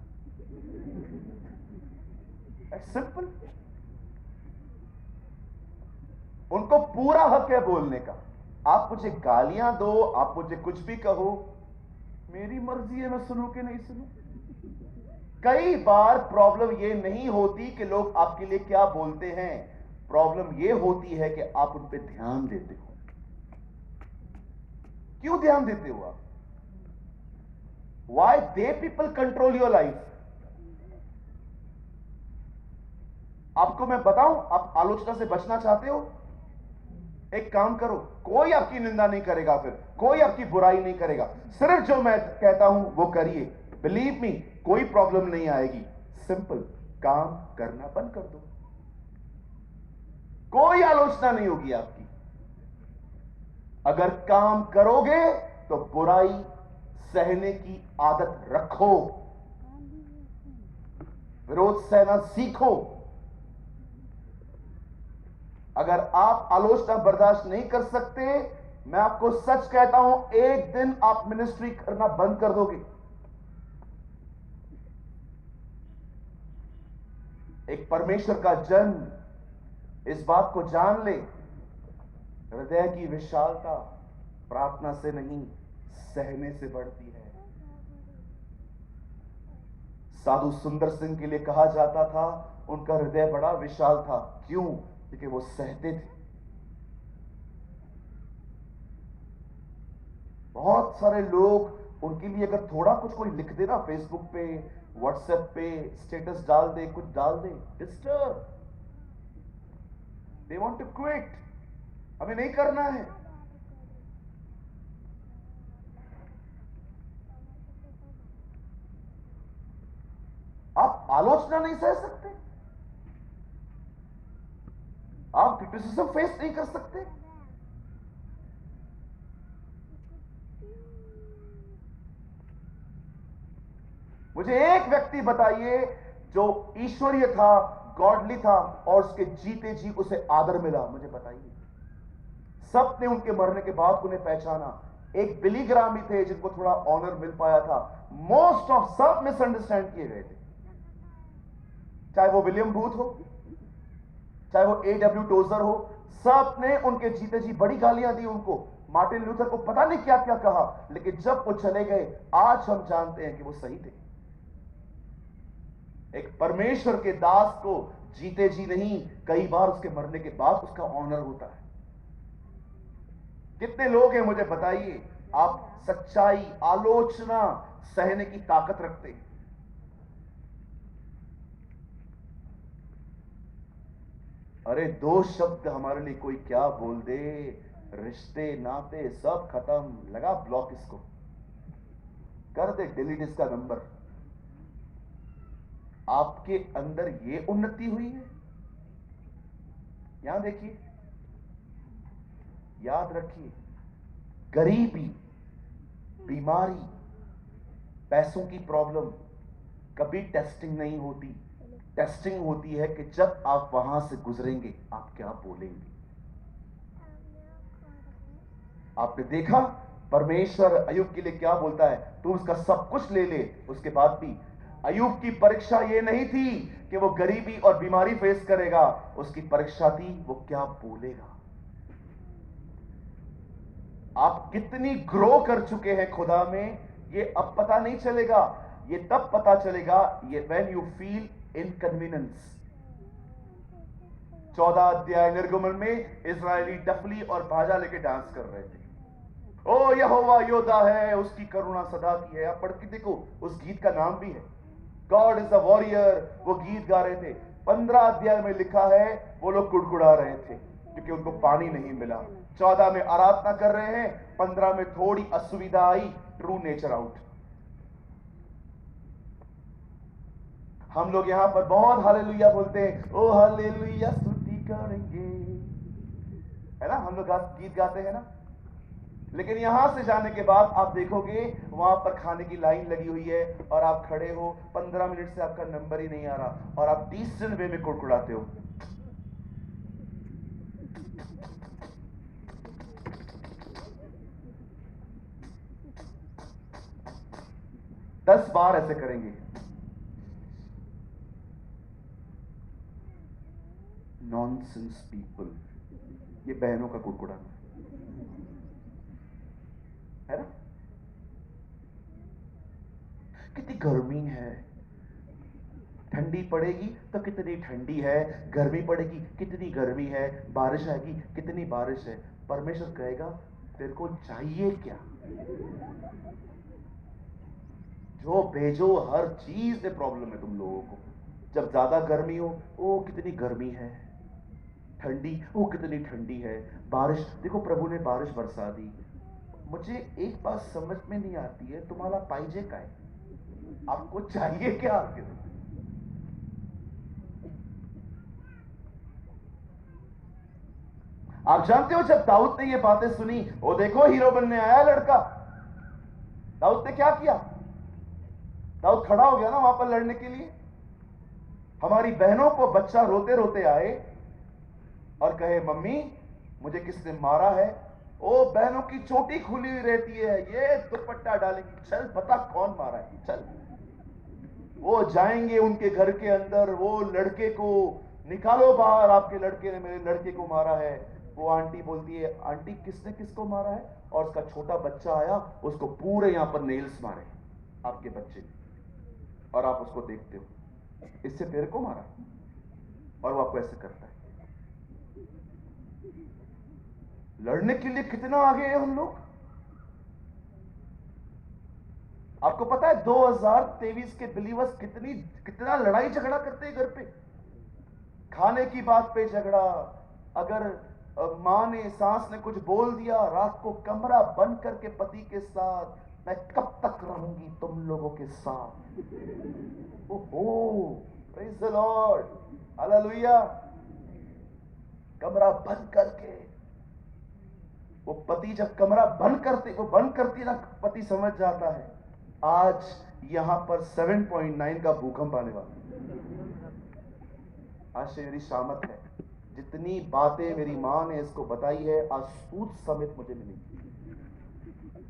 सिंपल। उनको पूरा हक है बोलने का। आप मुझे गालियां दो, आप मुझे कुछ भी कहो, मेरी मर्जी है मैं सुनूं कि नहीं सुनूं। कई बार प्रॉब्लम ये नहीं होती कि लोग आपके लिए क्या बोलते हैं, प्रॉब्लम ये होती है कि आप उन पे ध्यान देते हो। क्यों ध्यान देते हो आप? Why they people control your life? आपको मैं बताऊं, आप आलोचना से बचना चाहते हो, एक काम करो, कोई आपकी निंदा नहीं करेगा, फिर कोई आपकी बुराई नहीं करेगा, सिर्फ जो मैं कहता हूं वो करिए। बिलीव मी, कोई प्रॉब्लम नहीं आएगी। सिंपल, काम करना बंद कर दो, कोई आलोचना नहीं होगी आपकी। अगर काम करोगे तो बुराई सहने की आदत रखो, विरोध सहना सीखो। अगर आप आलोचना बर्दाश्त नहीं कर सकते, मैं आपको सच कहता हूं, एक दिन आप मिनिस्ट्री करना बंद कर दोगे। एक परमेश्वर का जन इस बात को जान ले, हृदय की विशालता प्रार्थना से नहीं सहने से बढ़ती है। साधु सुंदर सिंह के लिए कहा जाता था उनका हृदय बड़ा विशाल था। क्यों? क्योंकि वो सहते थे। बहुत सारे लोग, उनके लिए अगर थोड़ा कुछ कोई लिख दे ना, फेसबुक पे, व्हाट्सएप पे स्टेटस डाल दे, कुछ डाल दे, disturb, they want to quit, हमें नहीं करना है। आप आलोचना नहीं सह सकते, आप क्रिटिसिज्म फेस नहीं कर सकते। मुझे एक व्यक्ति बताइए जो ईश्वरीय था, गॉडली था, और उसके जीते जी उसे आदर मिला, मुझे बताइए। सबने उनके मरने के बाद उन्हें पहचाना। एक बिली ग्राम ही थे जिनको थोड़ा ऑनर मिल पाया था। मोस्ट ऑफ सब मिसअंडरस्टैंड किए गए थे, चाहे वो विलियम बूथ हो, चाहे वो A.W. टोजर हो, सब ने उनके जीते जी बड़ी गालियां दी उनको। मार्टिन लूथर को पता नहीं क्या क्या कहा, लेकिन जब वो चले गए, आज हम जानते हैं कि वो सही थे। एक परमेश्वर के दास को जीते जी नहीं, कई बार उसके मरने के बाद उसका ऑनर होता है। कितने लोग हैं मुझे बताइए, आप सच्चाई, आलोचना सहने की ताकत रखते हैं? अरे दो शब्द हमारे लिए कोई क्या बोल दे, रिश्ते नाते सब खत्म, लगा ब्लॉक, इसको कर दे डिलीट इसका नंबर। आपके अंदर ये उन्नति हुई है? यहां देखिए, याद रखिए, गरीबी, बीमारी, पैसों की प्रॉब्लम कभी टेस्टिंग नहीं होती, टेस्टिंग होती है कि जब आप वहां से गुजरेंगे आप क्या बोलेंगे। आपने देखा परमेश्वर अय्यूब के लिए क्या बोलता है, तू उसका सब कुछ ले ले। उसके बाद भी अय्यूब की परीक्षा ये नहीं थी कि वो गरीबी और बीमारी फेस करेगा, उसकी परीक्षा थी वो क्या बोलेगा। आप कितनी ग्रो कर चुके हैं खुदा में, ये अब पता नहीं चलेगा, ये तब पता चलेगा ये व्हेन यू फील इनकन्वीनियंस। 14 अध्याय निर्गमन में इस्राएली डफली और बाजा लेके डांस कर रहे थे। ओ यहोवा योद्धा है, उसकी करुणा सदा की है। आप पढ़ के देखो, उस गीत का नाम भी है गॉड इज अ वॉरियर। वो गीत गा रहे थे। 15 अध्याय में लिखा है वो लोग कुड़कुड़ा रहे थे क्योंकि उनको पानी नहीं मिला। 14 में आराधना कर रहे हैं, 15 में थोड़ी असुविधा आई, ट्रू नेचर आउट। हम लोग यहां पर बहुत हालेलुया बोलते हैं, ओ हालेलुया स्तुति करेंगे, है ना, हम लोग गीत गाते हैं ना। लेकिन यहां से जाने के बाद आप देखोगे वहां पर खाने की लाइन लगी हुई है और आप खड़े हो, 15 मिनट से आपका नंबर ही नहीं आ रहा और आप डिसेंट वे में कुड़कुड़ाते हो। दस बार ऐसे करेंगे। नॉनसेंस पीपल, ये बहनों का कुड़कुड़ाना है ना। कितनी गर्मी है, ठंडी पड़ेगी तो कितनी ठंडी है, गर्मी पड़ेगी कितनी गर्मी है, बारिश आएगी कितनी बारिश है। परमेश्वर कहेगा तेरे को चाहिए क्या, जो भेजो। हर चीज में प्रॉब्लम है तुम लोगों को। जब ज्यादा गर्मी हो, ओ कितनी गर्मी है, ठंडी, ओ कितनी ठंडी है, बारिश, देखो प्रभु ने बारिश बरसा दी। मुझे एक बात समझ में नहीं आती है, तुम्हारा पाइजे का है, आपको चाहिए क्या आखिर। आप जानते हो जब दाऊद ने ये बातें सुनी, वो देखो हीरो बनने आया लड़का, दाऊद ने क्या किया, दाऊद खड़ा हो गया ना वहां पर लड़ने के लिए। हमारी बहनों को बच्चा रोते रोते आए और कहे मम्मी मुझे किसने मारा है, ओ बहनों की चोटी खुली हुई रहती है, ये दुपट्टा डालेंगी, चल बता कौन मारा है, चल। वो जाएंगे उनके घर के अंदर, वो लड़के को निकालो बाहर, आपके लड़के ने मेरे लड़के को मारा है। वो आंटी बोलती है आंटी किसने किसको मारा है, और उसका छोटा बच्चा आया, उसको पूरे यहां पर नेल्स मारे आपके बच्चे ने, और आप उसको देखते हो, इससे तेरे को मारा, और वो आपको ऐसे करता है। लड़ने के लिए कितना आगे हैं हम लोग। आपको पता है 2023 के बिलीवर्स कितना लड़ाई झगड़ा करते हैं घर पे, खाने की बात पे झगड़ा। अगर मां ने, सास ने कुछ बोल दिया, रात को कमरा बंद करके पति के साथ, मैं कब तक रहूंगी तुम लोगों के साथ। ओहो, प्रेज द लॉर्ड, हालेलुया। कमरा बंद करके, वो पति जब कमरा बंद करती ना, पति समझ जाता है आज यहां पर 7.9 का भूकंप आने वाला। आज से मेरी शामत है, जितनी बातें मेरी मां ने इसको बताई है आज सूद समेत मुझे मिली।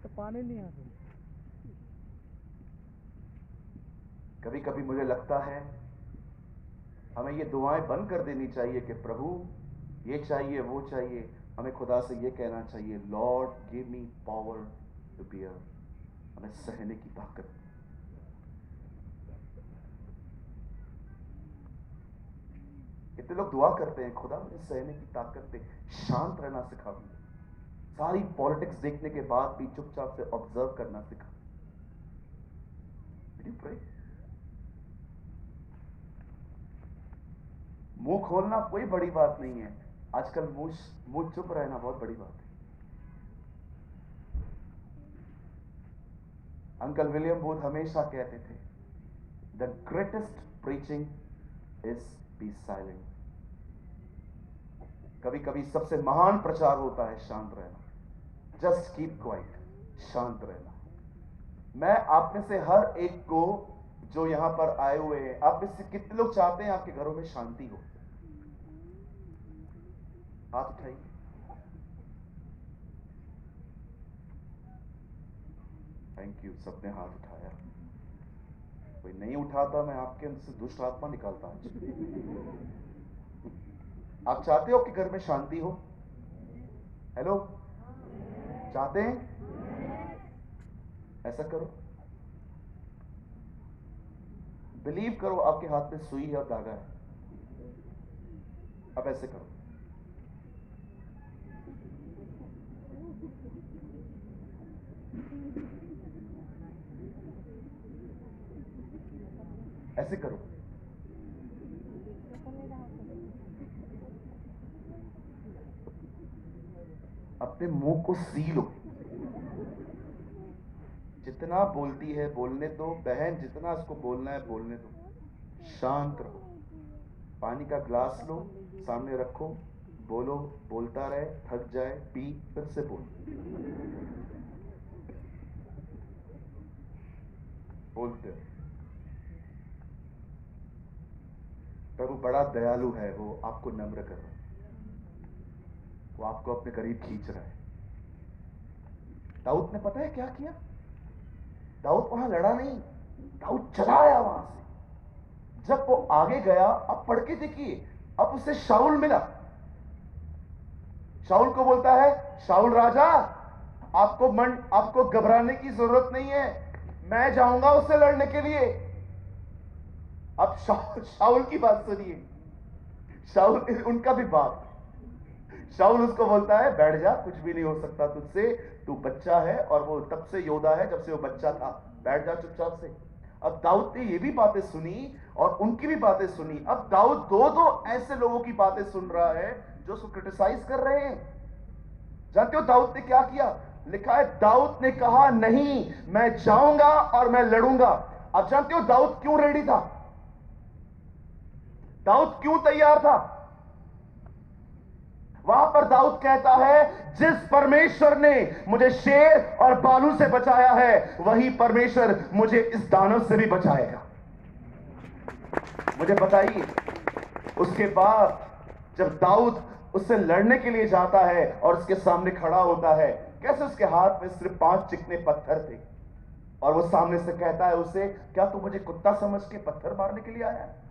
तो पानी नहीं आता। कभी कभी मुझे लगता है हमें ये दुआएं बंद कर देनी चाहिए कि प्रभु ये चाहिए वो चाहिए। हमें खुदा से ये कहना चाहिए lord give me power to bear, हमें सहने की ताकत। कितने लोग दुआ करते हैं खुदा मुझे सहने की ताकत दे, शांत रहना सिखा, सारी पॉलिटिक्स देखने के बाद भी चुपचाप से ऑब्जर्व करना सिखा। Did you pray? मुंह खोलना कोई बड़ी बात नहीं है, आजकल मुंह चुप रहना बहुत बड़ी बात है। अंकल विलियम बूथ हमेशा कहते थे the greatest preaching is be silent. कभी कभी सबसे महान प्रचार होता है शांत रहना, जस्ट कीप क्वाइट, शांत रहना। मैं आप में से हर एक को जो यहां पर आए हुए हैं, आप में से कितने लोग चाहते हैं आपके घरों में शांति हो? हाथ उठाइए। थैंक यू, सबने हाथ उठाया। कोई नहीं उठाता, मैं आपके अंदर से दुष्ट आत्मा निकालता हूं। आप चाहते हो कि घर में शांति हो? हेलो, चाहते हैं? ऐसा करो, बिलीव करो, आपके हाथ में सुई है और धागा है। अब ऐसे करो, ऐसे करो। अपने मुंह को सी लो। जितना बोलती है बोलने दो बहन, जितना इसको बोलना है बोलने दो। शांत रहो। पानी का ग्लास लो, सामने रखो, बोलो, बोलता रहे, थक जाए पी, फिर से बोल। बोलते रहो। प्रभु बड़ा दयालु है, वो आपको नम्र कर रहा है, वो आपको अपने करीब खींच रहा है। दाऊद ने पता है क्या किया? दाऊद वहां लड़ा नहीं, दाऊद चला आया वहां से। जब वो आगे गया, अब पढ़ के देखिए, अब उसे शाऊल मिला। शाऊल को बोलता है, शाऊल राजा, आपको घबराने की जरूरत नहीं है, मैं जाऊंगा उससे लड़ने के लिए। अब शाऊल की बात सुनिए। शाऊल उनका भी बाप। शाऊल उसको बोलता है, बैठ जा, कुछ भी नहीं हो सकता तुझसे, तू बच्चा है, और वो तब से योद्धा है जब से वो बच्चा था, बैठ जा चुपचाप से। अब दाऊद ने ये भी बातें सुनी और उनकी भी बातें सुनी। अब दाऊद दो दो ऐसे लोगों की बातें सुन रहा है जो उसको क्रिटिसाइज कर रहे हैं। जानते हो दाऊद ने क्या किया? लिखा है, दाऊद ने कहा, नहीं, मैं जाऊंगा और मैं लड़ूंगा। अब जानते हो दाऊद क्यों रेडी था? दाऊद क्यों तैयार था? वहां पर दाऊद कहता है, जिस परमेश्वर ने मुझे शेर और बालू से बचाया है, वही परमेश्वर मुझे इस दानव से भी बचाएगा। मुझे बताइए, उसके बाद जब दाऊद उससे लड़ने के लिए जाता है और उसके सामने खड़ा होता है, कैसे उसके हाथ में सिर्फ 5 चिकने पत्थर थे, और वो सामने से कहता है उसे, क्या तू मुझे कुत्ता समझ के पत्थर मारने के लिए आया है?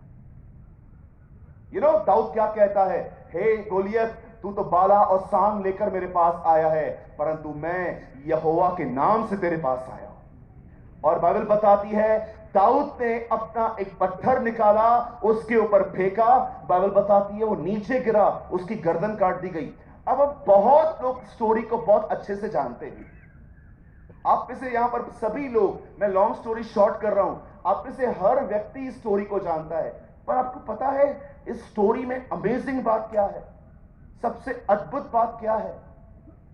दाऊद क्या कहता है, हे गोलियत, तू तो बाला और सांग लेकर मेरे पास आया है, परंतु मैं यहोवा के नाम से तेरे पास आया हूं। और बाइबल बताती है, दाऊद ने अपना एक पत्थर निकाला, उसके ऊपर फेंका, बाइबल बताती है वो नीचे गिरा, उसकी गर्दन काट दी गई। अब बहुत लोग स्टोरी को बहुत अच्छे से जानते हैं। आप में से यहां पर सभी लोग, मैं लॉन्ग स्टोरी शॉर्ट कर रहा हूं, आप में से हर व्यक्ति इस स्टोरी को जानता है। पर आपको पता है इस स्टोरी में अमेजिंग बात क्या है? सबसे अद्भुत बात क्या है?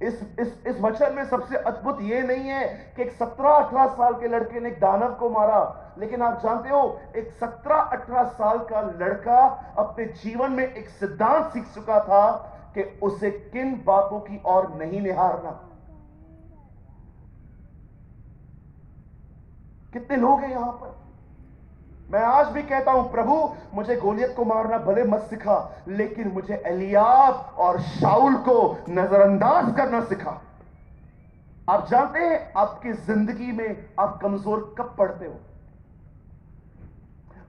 इस वचन में सबसे अद्भुत यह नहीं है कि एक 17-18 साल के लड़के ने एक दानव को मारा, लेकिन आप जानते हो एक 17-18 साल का लड़का अपने जीवन में एक सिद्धांत सीख चुका था कि उसे किन बातों की ओर नहीं निहारना। कितने लोग हैं यहां पर? मैं आज भी कहता हूं, प्रभु मुझे गोलियत को मारना भले मत सिखा, लेकिन मुझे एलियाब और शाऊल को नजरअंदाज करना सिखा। आप जानते हैं आपकी जिंदगी में आप कमजोर कब पड़ते हो?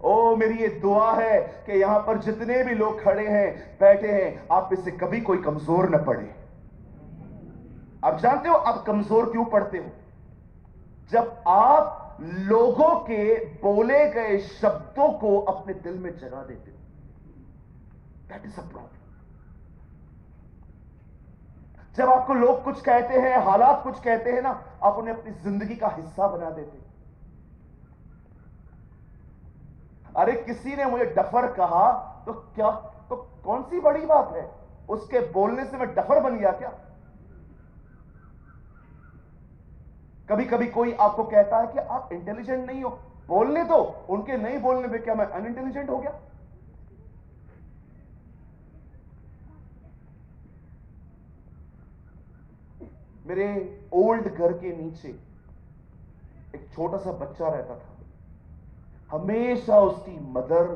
ओ मेरी ये दुआ है कि यहां पर जितने भी लोग खड़े हैं, बैठे हैं, आप इससे कभी कोई कमजोर न पड़े। आप जानते हो आप कमजोर क्यों पड़ते हो? जब आप लोगों के बोले गए शब्दों को अपने दिल में जगा देते हो। That is a problem. जब आपको लोग कुछ कहते हैं, हालात कुछ कहते हैं ना, आप उन्हें अपनी जिंदगी का हिस्सा बना देते हो। अरे किसी ने मुझे डफर कहा तो क्या, तो कौन सी बड़ी बात है? उसके बोलने से मैं डफर बन गया क्या? कभी कभी कोई आपको कहता है कि आप इंटेलिजेंट नहीं हो, बोलने दो, उनके नहीं बोलने में क्या मैं अनइंटेलिजेंट हो गया? मेरे ओल्ड घर के नीचे एक छोटा सा बच्चा रहता था। हमेशा उसकी मदर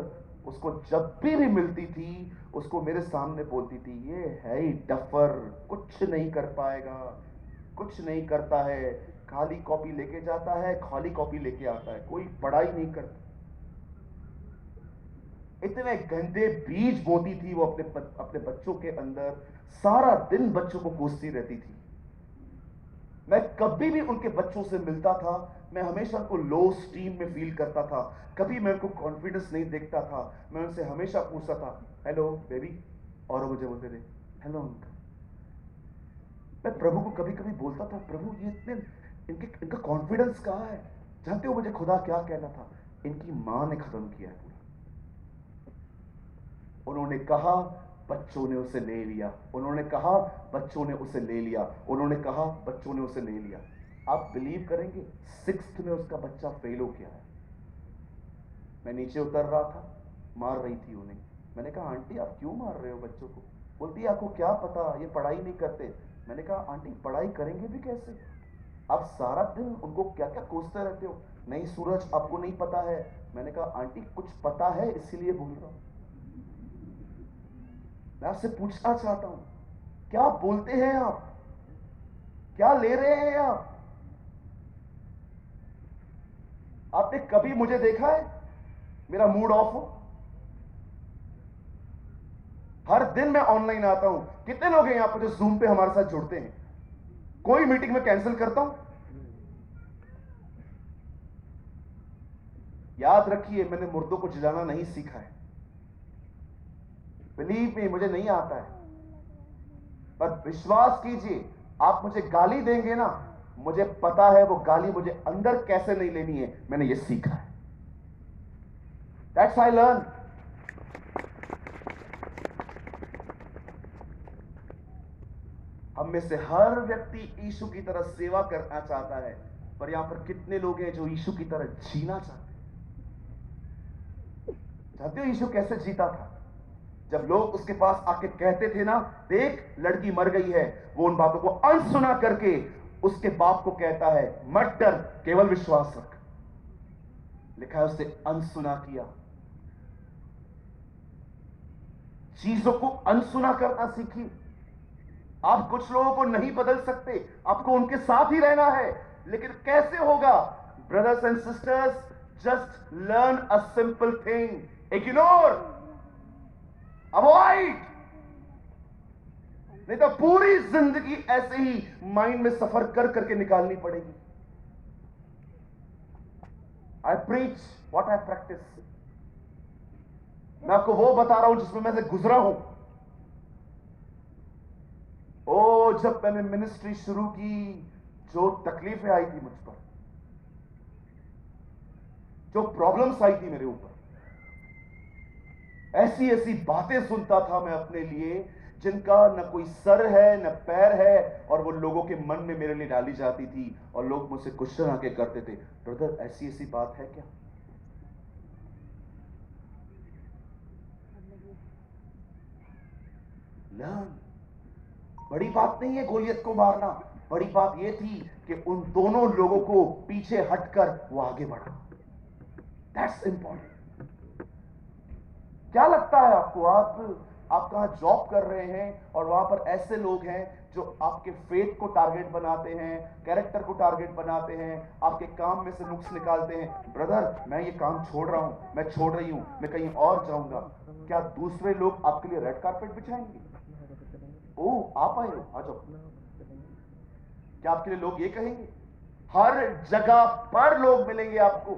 उसको जब भी मिलती थी उसको मेरे सामने बोलती थी, ये है ही डफर, कुछ नहीं कर पाएगा, कुछ नहीं करता है, खाली कॉपी लेके जाता है, खाली कॉपी लेके आता है, कोई पढ़ाई नहीं करता। इतने गंदे बीज बोती थी वो अपने बच्चों के अंदर, सारा दिन बच्चों को कोसती रहती थी। मैं कभी भी उनके बच्चों से मिलता था, मैं हमेशा उनको लो स्टीम में फील करता था, कभी मैं उनको कॉन्फिडेंस नहीं देखता था। मैं उनसे हमेशा पूछता था, हेलो बेबी, और वो मुझे बोलते थे, हेलो अंकल। मैं प्रभु को कभी कभी बोलता था, प्रभु ये इतने इनका कॉन्फिडेंस कहां है? जानते हो मुझे खुदा क्या कहना था? इनकी मां ने खत्म किया है पूरा। उन्होंने कहा, बच्चों ने उसे ले लिया, उन्होंने कहा, बच्चों ने उसे ले लिया, उन्होंने कहा, बच्चों ने उसे ले लिया। आप बिलीव करेंगे, 6th में उसका बच्चा फेल हो गया है। मैं नीचे उतर रहा था, मार रही थी उन्हें। मैंने कहा, आंटी आप क्यों मार रहे हो बच्चों को? बोलती है, आपको क्या पता, ये पढ़ाई नहीं करते। मैंने कहा, आंटी पढ़ाई करेंगे भी कैसे? आप सारा दिन उनको क्या क्या कोसते रहते हो। नहीं सूरज, आपको नहीं पता है। मैंने कहा, आंटी कुछ पता है इसीलिए बोल रहा हूं। मैं आपसे पूछना चाहता हूं, क्या बोलते हैं आप? क्या ले रहे हैं आप? आपने कभी मुझे देखा है मेरा मूड ऑफ हो? हर दिन मैं ऑनलाइन आता हूं। कितने लोग हैं यहां पर जो जूम पे हमारे साथ जुड़ते हैं? कोई मीटिंग में कैंसिल करता हूं? याद रखिए, मैंने मुर्दों को जलाना नहीं सीखा है। बिलीव मी, मुझे नहीं आता है। पर विश्वास कीजिए, आप मुझे गाली देंगे ना, मुझे पता है वो गाली मुझे अंदर कैसे नहीं लेनी है। मैंने ये सीखा है। That's I learn. हम में से हर व्यक्ति यीशु की तरह सेवा करना चाहता है, पर यहां पर कितने लोग हैं जो यीशु की तरह जीना चाहते हैं? जानते हो यीशु कैसे जीता था? जब लोग उसके पास आके कहते थे ना, देख लड़की मर गई है, वो उन बातों को अनसुना करके उसके बाप को कहता है, मत डर, केवल विश्वास रख। लिखा है उसने अनसुना किया। चीजों को अनसुना करना सीखिए। आप कुछ लोगों को नहीं बदल सकते, आपको उनके साथ ही रहना है, लेकिन कैसे होगा? Brothers and sisters, just learn a simple thing, ignore, avoid. नहीं तो पूरी जिंदगी ऐसे ही माइंड में सफर कर करके निकालनी पड़ेगी। आई प्रीच व्हाट आई प्रैक्टिस। मैं आपको वो बता रहा हूं जिसमें मैं से गुजरा हूं। ओ, जब मैंने मिनिस्ट्री शुरू की, जो तकलीफें आई थी मुझ पर, जो प्रॉब्लम्स आई थी मेरे ऊपर, ऐसी ऐसी बातें सुनता था मैं अपने लिए जिनका न कोई सर है न पैर है, और वो लोगों के मन में मेरे लिए डाली जाती थी, और लोग मुझसे क्वेश्चन आके करते थे, ब्रदर ऐसी ऐसी बात है क्या? लर्न। बड़ी बात नहीं है गोलियत को मारना, बड़ी बात यह थी कि उन दोनों लोगों को पीछे हटकर वो आगे बढ़ा। That's important. क्या लगता है आपको? आप कहां जॉब कर रहे हैं और वहां पर ऐसे लोग हैं जो आपके फेथ को टारगेट बनाते हैं, कैरेक्टर को टारगेट बनाते हैं, आपके काम में से नुक्स निकालते हैं। ब्रदर मैं ये काम छोड़ रहा हूं, मैं छोड़ रही हूं, मैं कहीं और जाऊंगा। क्या दूसरे लोग आपके लिए रेड कारपेट बिछाएंगे? ओ आप आए हो, आ जाओ। क्या आपके लिए लोग ये कहेंगे? हर जगह पर लोग मिलेंगे आपको।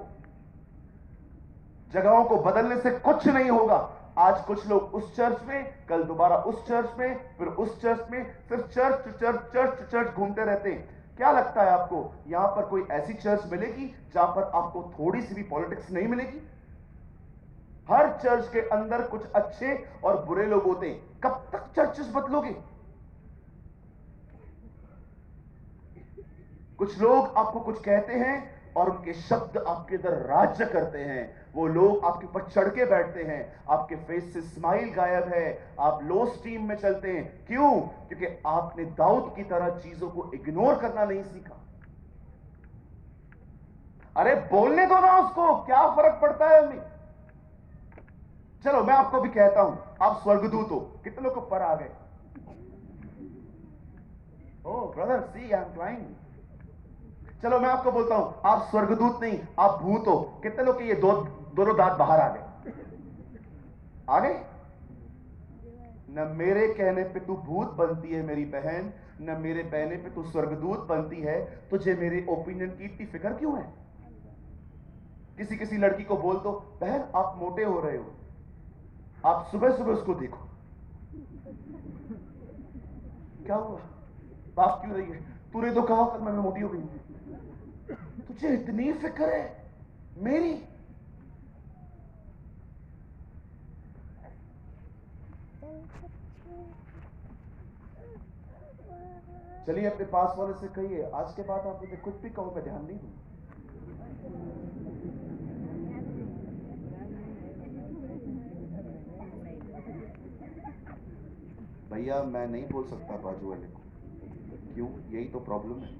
जगहों को बदलने से कुछ नहीं होगा। आज कुछ लोग उस चर्च में, कल दोबारा उस चर्च में, फिर उस चर्च में, सिर्फ church to church, church to church घूमते रहते हैं। क्या लगता है आपको यहां पर कोई ऐसी चर्च मिलेगी जहां पर आपको थोड़ी सी भी पॉलिटिक्स नहीं मिलेगी? हर चर्च के अंदर कुछ अच्छे और बुरे लोग होते हैं। कब तक चर्चेस बदलोगे? कुछ लोग आपको कुछ कहते हैं और उनके शब्द आपके अंदर राज्य करते हैं। वो लोग आपके ऊपर चढ़ के बैठते हैं, आपके फेस से स्माइल गायब है, आप लो स्टीम में चलते हैं। क्यों? क्योंकि आपने दाऊद की तरह चीजों को इग्नोर करना नहीं सीखा। अरे बोलने दो ना उसको, क्या फर्क पड़ता है हमें। चलो मैं आपको भी कहता हूं, आप स्वर्गदूत हो, कितने लोग ऊपर आ गए। Oh brother see I am trying. चलो मैं आपको बोलता हूं, आप स्वर्गदूत नहीं, आप भूत हो, कितने लोग के ये दोनों दांत बाहर आ गए। आ गए। न मेरे कहने पे तू भूत बनती है मेरी बहन, न मेरे कहने पे तू स्वर्गदूत बनती है। तुझे मेरे ओपिनियन की इतनी फिक्र क्यों है। किसी किसी लड़की को बोल दो, बहन आप मोटे हो रहे हो, आप सुबह सुबह उसको देखो, क्या हुआ, बात क्यों रही है, तूने तो कहा कल मैं मोटी हो गई। तुझे इतनी फिक्र है मेरी। चलिए अपने पास वाले से कहिए, आज के बाद आप मुझे कुछ भी कहो मैं ध्यान नहीं दूंगा। भैया मैं नहीं बोल सकता बाजू वाले को, क्यों, यही तो प्रॉब्लम है।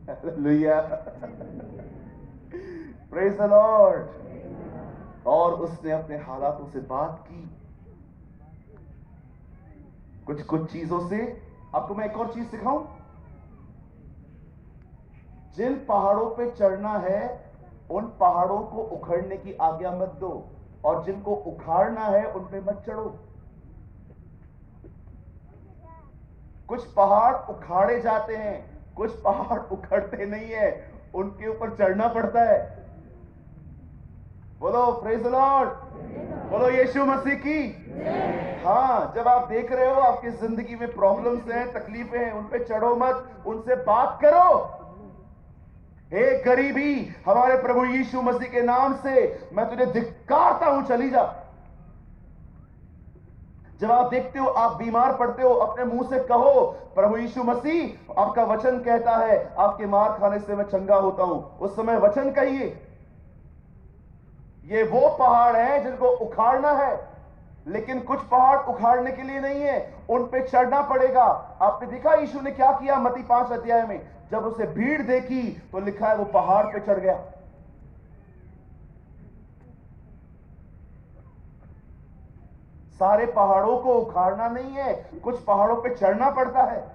Hallelujah, praise the Lord. और उसने अपने हालातों से बात की, कुछ कुछ चीजों से। आपको मैं एक और चीज सिखाऊं, जिन पहाड़ों पे चढ़ना है उन पहाड़ों को उखड़ने की आज्ञा मत दो, और जिनको उखाड़ना है उन पे मत चढ़ो। कुछ पहाड़ उखाड़े जाते हैं, कुछ पहाड़ उखड़ते नहीं है, उनके ऊपर चढ़ना पड़ता है। बोलो प्रेज द लॉर्ड, बोलो यीशु मसीह की। हाँ, जब आप देख रहे हो आपकी जिंदगी में प्रॉब्लम्स हैं, तकलीफें हैं, उन पे चढ़ो मत, उनसे बात करो। हे गरीबी, हमारे प्रभु यीशु मसीह के नाम से मैं तुझे धिक्कारता हूं, चली जा। जब आप देखते हो आप बीमार पड़ते हो, अपने मुंह से कहो, प्रभु यीशु मसीह आपका वचन कहता है आपके मार खाने से मैं चंगा होता हूं। उस समय वचन कहिए। ये वो पहाड़ हैं जिनको उखाड़ना है, लेकिन कुछ पहाड़ उखाड़ने के लिए नहीं है, उन पे चढ़ना पड़ेगा। आपने देखा यीशु ने क्या किया मत्ती 5 अध्याय में, जब उसे भीड़ देखी तो लिखा है वो पहाड़ पे चढ़ गया। सारे पहाड़ों को उखाड़ना नहीं है, कुछ पहाड़ों पे चढ़ना पड़ता है।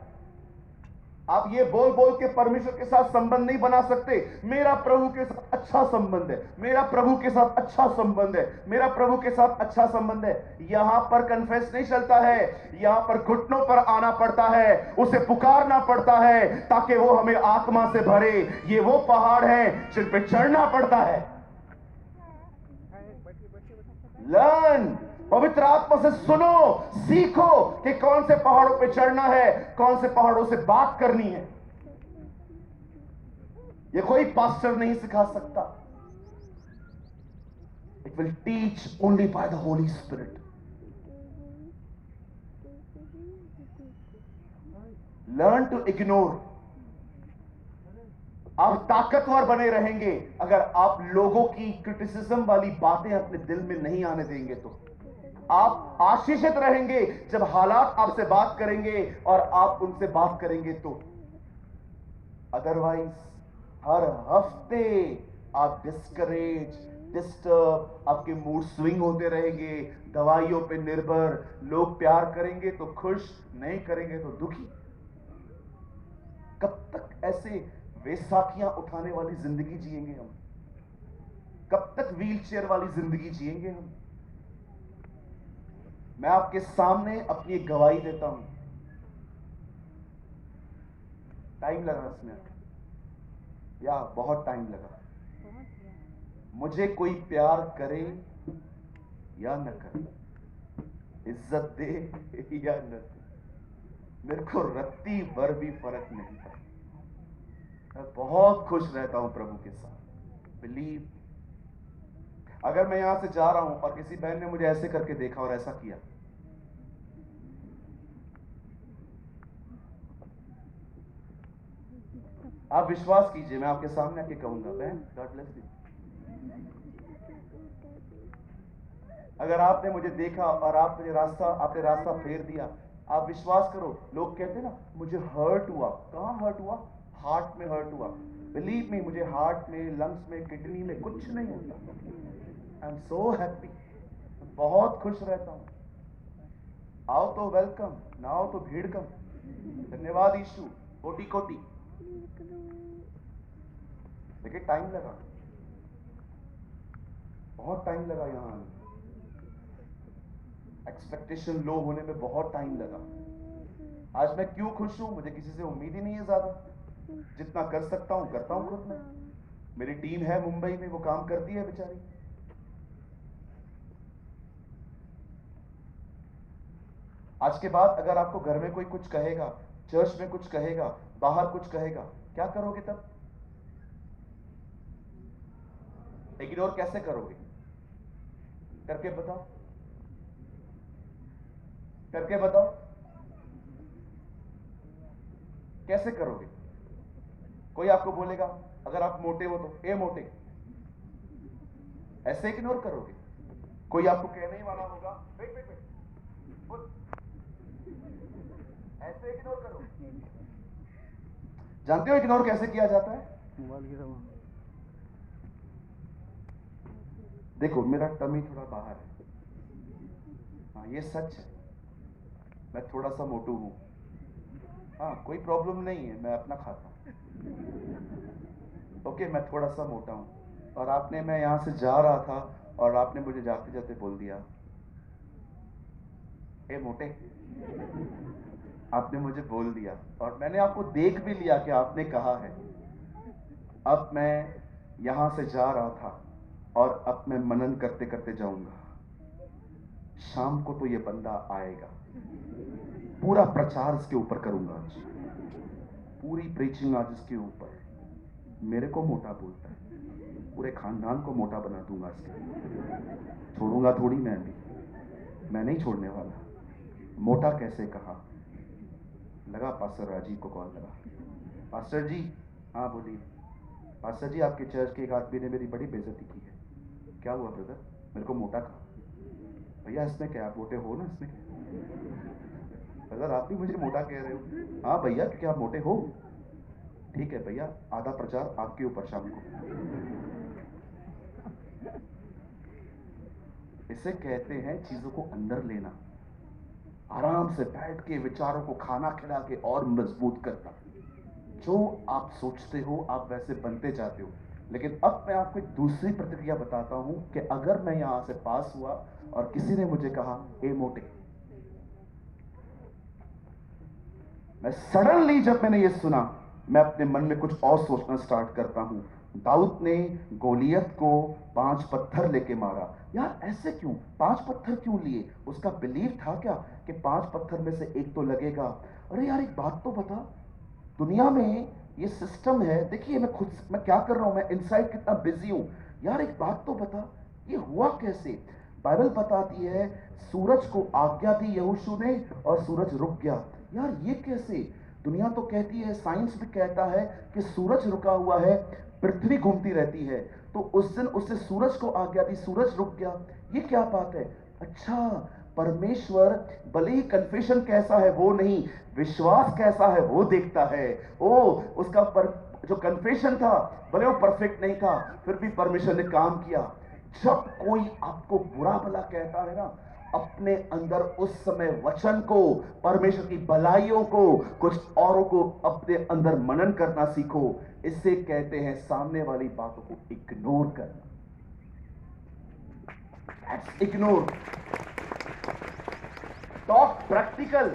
आप ये बोल बोल के परमेश्वर के साथ संबंध नहीं बना सकते। मेरा प्रभु के साथ अच्छा संबंध है, मेरा प्रभु के साथ अच्छा संबंध है, मेरा प्रभु के साथ अच्छा संबंध है। यहां पर कन्फेस नहीं चलता है, यहां पर घुटनों पर आना पड़ता है, उसे पुकारना पड़ता है ताकि वो हमें आत्मा से भरे। ये वो पहाड़ हैं जिन पे चढ़ना पड़ता है। लर्न, पवित्र आत्मा से सुनो, सीखो कि कौन से पहाड़ों पे चढ़ना है, कौन से पहाड़ों से बात करनी है। ये कोई पास्टर नहीं सिखा सकता। It will teach only by the holy spirit. Learn to ignore. आप ताकतवर बने रहेंगे अगर आप लोगों की क्रिटिसिज्म वाली बातें अपने दिल में नहीं आने देंगे। तो आप आशीषित रहेंगे जब हालात आपसे बात करेंगे और आप उनसे बात करेंगे तो। अदरवाइज हर हफ्ते आप डिस्करेज, डिस्टर्ब, आपके मूड स्विंग होते रहेंगे, दवाइयों पे निर्भर। लोग प्यार करेंगे तो खुश, नहीं करेंगे तो दुखी। कब तक ऐसे वैसाखियां उठाने वाली जिंदगी जिएंगे हम? कब तक व्हील चेयर वाली जिंदगी जिएंगे हम? मैं आपके सामने अपनी एक गवाही देता हूं। टाइम लगा इसमें, या बहुत टाइम लगा। मुझे कोई प्यार करे या न करे, इज्जत दे या न दे, मेरे को रत्ती भर भी फर्क नहीं पड़ता। मैं बहुत खुश रहता हूं प्रभु के साथ। बिलीव, अगर मैं यहां से जा रहा हूं और किसी बहन ने मुझे ऐसे करके देखा और ऐसा किया, आप विश्वास कीजिए, मैं आपके सामने आके कहूंगा, बहन गॉड ब्लेस यू। अगर आपने मुझे देखा और आपने रास्ता फेर दिया, आप विश्वास करो, लोग कहते हैं ना मुझे हर्ट हुआ, कहां हर्ट हुआ? हार्ट में हर्ट हुआ। बिलीव मी, मुझे हार्ट में, लंग्स में, किडनी में कुछ नहीं होता। आई एम सो हैप्पी, बहुत खुश रहता हूं। आओ तो वेलकम, ना आओ तो भीड़ कम। धन्यवाद यीशु, कोटि कोटि। देखिए टाइम लगा, बहुत टाइम लगा यहां आने। एक्सपेक्टेशन लो होने में बहुत टाइम लगा। आज मैं क्यों खुश हूं? मुझे किसी से उम्मीद ही नहीं है ज्यादा। जितना कर सकता हूं करता हूं खुद में। मेरी टीम है मुंबई में, वो काम करती है बेचारी। आज के बाद अगर आपको घर में कोई कुछ कहेगा, चर्च में कुछ कहेगा, बाहर कुछ कहेगा, क्या करोगे तब? इग्नोर कैसे करोगे? करके बताओ, करके बताओ, कैसे करोगे? कोई आपको बोलेगा अगर आप मोटे हो तो, ए मोटे, ऐसे इग्नोर करोगे? कोई आपको कहने ही वाला होगा, वेट वेट वेट, ऐसे इग्नोर करोगे? जानते हो इग्नोर कैसे किया जाता है? देखो मेरा टमी थोड़ा बाहर है, हाँ ये सच है। मैं थोड़ा सा मोटू हूं, हाँ कोई प्रॉब्लम नहीं है, मैं अपना खाता हूं। ओके, मैं थोड़ा सा मोटा हूं। और आपने, मैं यहां से जा रहा था और आपने मुझे जाते जाते बोल दिया, ए मोटे। आपने मुझे बोल दिया और मैंने आपको देख भी लिया कि आपने कहा है। अब मैं यहां से जा रहा था और अब मैं मनन करते करते जाऊंगा। शाम को तो ये बंदा आएगा, पूरा प्रचार इसके ऊपर करूंगा आज, पूरी प्रीचिंग आज इसके ऊपर। मेरे को मोटा बोलता है, पूरे खानदान को मोटा बना दूंगा इसके। छोड़ूंगा थोड़ी मैं भी, मैं नहीं छोड़ने वाला। मोटा कैसे कहा? लगा पास्टर राजीव को कॉल लगा, पास्टर जी, हाँ बोलिए। पास्टर जी, आपके चर्च के एक आदमी ने मेरी बड़ी बेइज्जती की है। क्या हुआ ब्रदर? मेरे को मोटा कहा। भैया इसमें क्या, आप मोटे हो ना, इसमें क्या? ब्रदर आप भी मुझे मोटा कह रहे हो? हाँ भैया, क्योंकि आप मोटे हो। ठीक है भैया, आधा प्रचार आपके ऊपर शाम को। इसे कहते हैं चीजों को अंदर लेना, आराम से बैठ के विचारों को खाना खिला के और मजबूत करना। जो आप सोचते हो आप वैसे बनते जाते हो। लेकिन अब मैं आपको एक दूसरी प्रतिक्रिया बताता हूं कि अगर मैं यहां से पास हुआ और किसी ने मुझे कहा ए मोटे, मैं सडनली, जब मैंने ये सुना, मैं अपने मन में कुछ और सोचना स्टार्ट करता हूं। दाऊद ने गोलियत को 5 पत्थर लेके मारा। यार ऐसे क्यों 5 पत्थर क्यों लिए? उसका बिलीव था क्या कि 5 पत्थर में से एक तो लगेगा? अरे यार एक बात तो बता, दुनिया में ये सिस्टम है। देखिए मैं क्या कर रहा हूं, मैं इनसाइड कितना बिजी हूं। यार एक बात तो बता, ये हुआ कैसे? बाइबल बताती है सूरज को आज्ञा दी यहोशू ने और सूरज रुक गया। यार ये कैसे? दुनिया तो कहती है, साइंस भी कहता है कि सूरज रुका हुआ है, पृथ्वी घूमती रहती है। तो उस दिन उसने सूरज को आज्ञा दी, सूरज रुक गया। ये क्या बात है? अच्छा, परमेश्वर भले ही कन्फेशन कैसा है वो नहीं, विश्वास कैसा है वो देखता है। ओ उसका जो कन्फेशन था, भले वो परफेक्ट नहीं था, फिर भी परमेश्वर ने काम किया। जब कोई आपको बुरा भला कहता है ना, अपने अंदर उस समय वचन को, परमेश्वर की भलाइयों को, कुछ औरों को अपने अंदर मनन करना सीखो। इसे कहते हैं सामने वाली बातों को इग्नोर करना। Ignore, talk practical.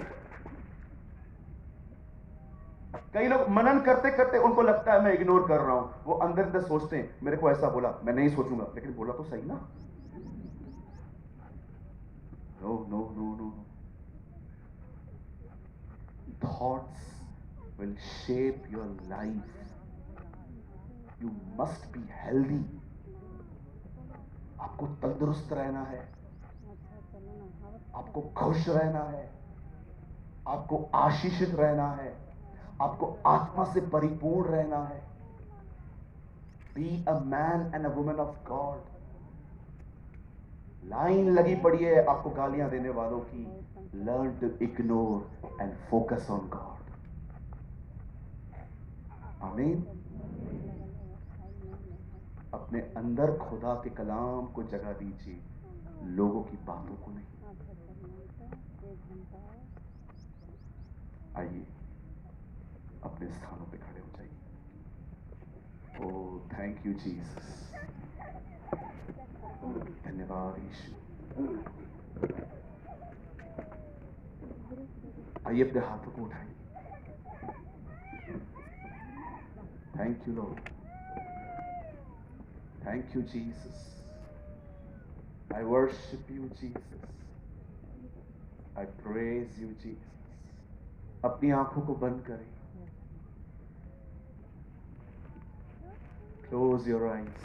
कई लोग मनन करते करते उनको लगता है मैं इग्नोर कर रहा हूं, वो अंदर अंदर सोचते हैं मेरे को ऐसा बोला, मैं नहीं सोचूंगा। लेकिन बोला तो सही ना। No no no no, thoughts will shape your life. You must be healthy. आपको तंदुरुस्त रहना है, आपको खुश रहना है, आपको आशीषित रहना है, आपको आत्मा से परिपूर्ण रहना है। Be a man and a woman of God. Line लगी पड़ी है आपको गालियां देने वालों की। Learn to ignore and focus on God. आमीन। अपने अंदर खुदा के कलाम को जगह दीजिए, लोगों की बातों को नहीं। आइए अपने स्थानों पे खड़े हो जाइए। ओ थैंक यू जीसस। धन्यवाद यीशु। आइए अपने हाथों को उठाइए। Thank you Lord. Thank you Jesus. I worship you Jesus. I praise you Jesus. अपनी आंखों को बंद करें। Close your eyes.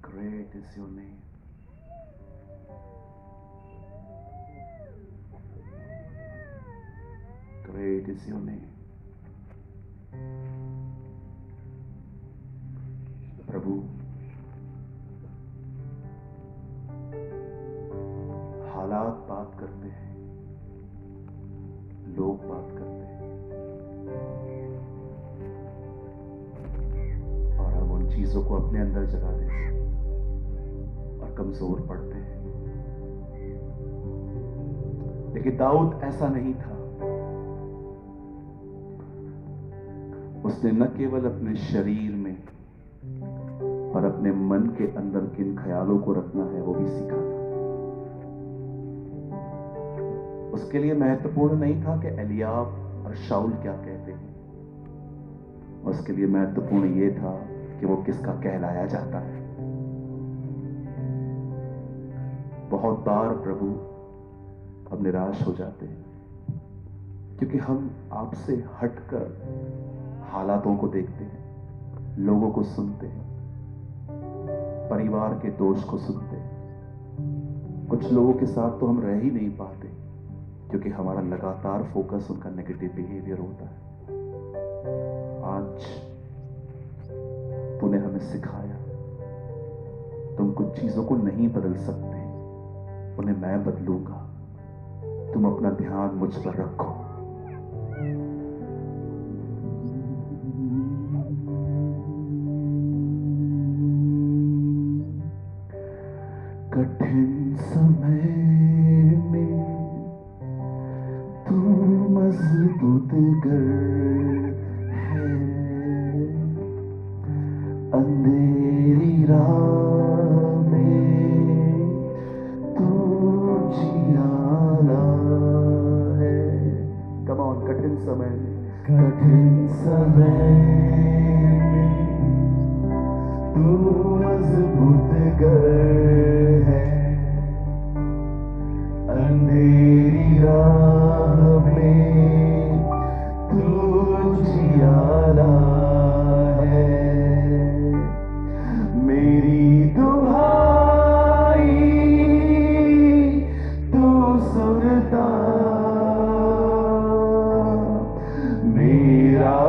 Great is your name. Great is your name. प्रभु, हालात बात करते हैं, लोग बात करते हैं, और हम उन चीजों को अपने अंदर जगा देते हैं और कमजोर पड़ते हैं। लेकिन दाऊद ऐसा नहीं था। उसने न केवल अपने शरीर में और अपने मन के अंदर किन ख्यालों को रखना है वो भी सीखा था। उसके लिए महत्वपूर्ण नहीं था कि एलियाब और शाऊल क्या कहते हैं। उसके लिए महत्वपूर्ण ये था कि वो किसका कहलाया जाता है। बहुत बार प्रभु हम निराश हो जाते हैं क्योंकि हम आपसे हटकर हालातों को देखते हैं, लोगों को सुनते हैं, परिवार के दोष को सुनते हैं। कुछ लोगों के साथ तो हम रह ही नहीं पाते क्योंकि हमारा लगातार फोकस उनका नेगेटिव बिहेवियर होता है। आज तूने हमें सिखाया, तुम कुछ चीजों को नहीं बदल सकते, उन्हें मैं बदलूंगा। तुम अपना ध्यान मुझ पर रखो। कठिन समय में तू मजबूत गर है, अंधेरी राह में तू जियाला है। कम ऑन, कठिन समय में, कठिन समय में तू मजबूत गर है, अंधेरी राह में तू जियाला है। मेरी दुहाई तू सुनता, मेरा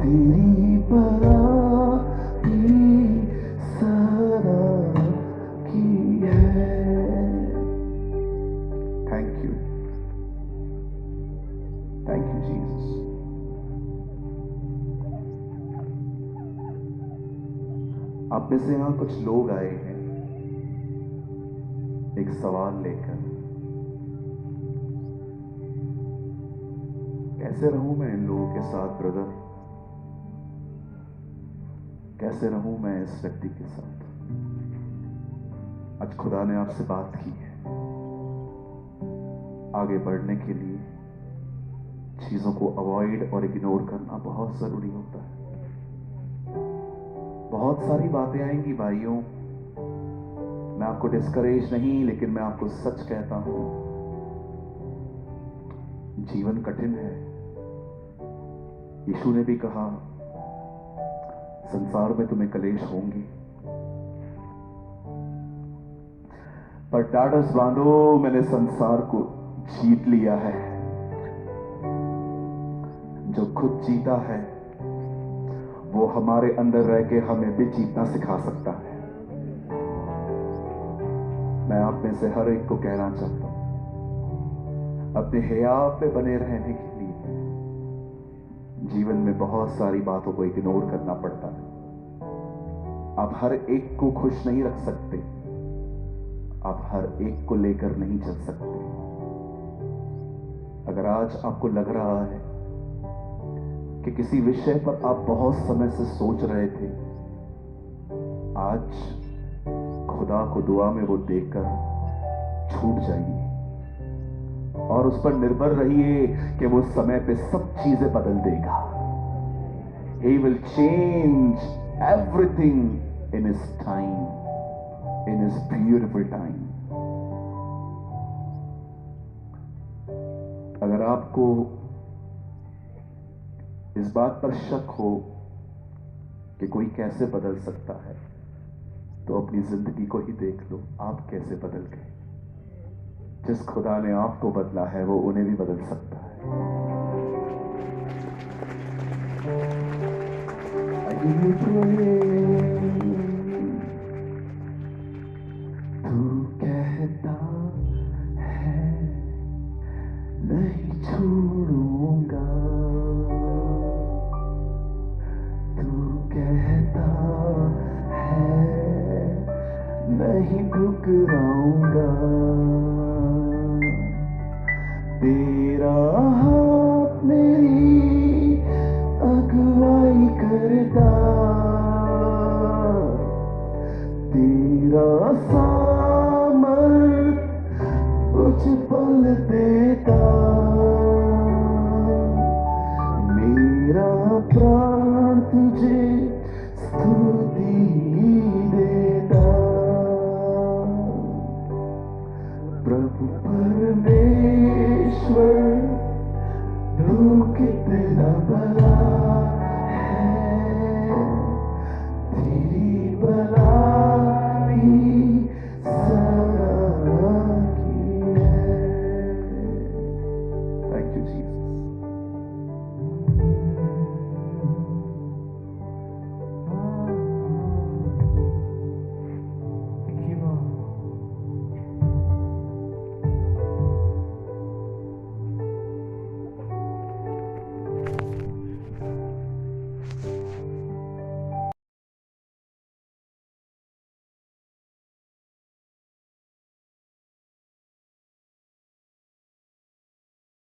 तेरी बड़ाई सदा की है। Thank you Jesus. आप में से यहां कुछ लोग आए हैं एक सवाल लेकर, कैसे रहूं मैं इन लोगों के साथ ब्रदर, कैसे रहूं मैं इस व्यक्ति के साथ। आज खुदा ने आपसे बात की है। आगे बढ़ने के लिए चीजों को अवॉइड और इग्नोर करना बहुत जरूरी होता है। बहुत सारी बातें आएंगी भाइयों, मैं आपको डिस्करेज नहीं, लेकिन मैं आपको सच कहता हूं, जीवन कठिन है। यीशु ने भी कहा संसार में तुम्हें कलेश होंगी, पर टाटस बांधो, मैंने संसार को जीत लिया है। जो खुद जीता है वो हमारे अंदर रह के हमें भी जीतना सिखा सकता है। मैं आप में से हर एक को कहना चाहता हूं, अपने हयाव पे बने रहने के लिए जीवन में बहुत सारी बातों को इग्नोर करना पड़ता है। आप हर एक को खुश नहीं रख सकते, आप हर एक को लेकर नहीं चल सकते। अगर आज आपको लग रहा है कि किसी विषय पर आप बहुत समय से सोच रहे थे, आज खुदा को दुआ में वो देखकर छूट जाइए और उस पर निर्भर रहिए कि वो समय पे सब चीजें बदल देगा। He will change everything in his time, in his beautiful time. अगर आपको इस बात पर शक हो कि कोई कैसे बदल सकता है, तो अपनी जिंदगी को ही देख लो, आप कैसे बदल गए। जिस खुदा ने आपको बदला है वो उन्हें भी बदल सकता है। तू कहता है नहीं छोड़ूंगा, तू कहता है नहीं ठुकराऊंगा। तेरा हाथ मेरी अगुवाई करता, तेरा सामर्थ कुछ पल देता। मेरा प्राण तुझे स्तुति देता। प्रभु परमेश्वर तू कितना भला,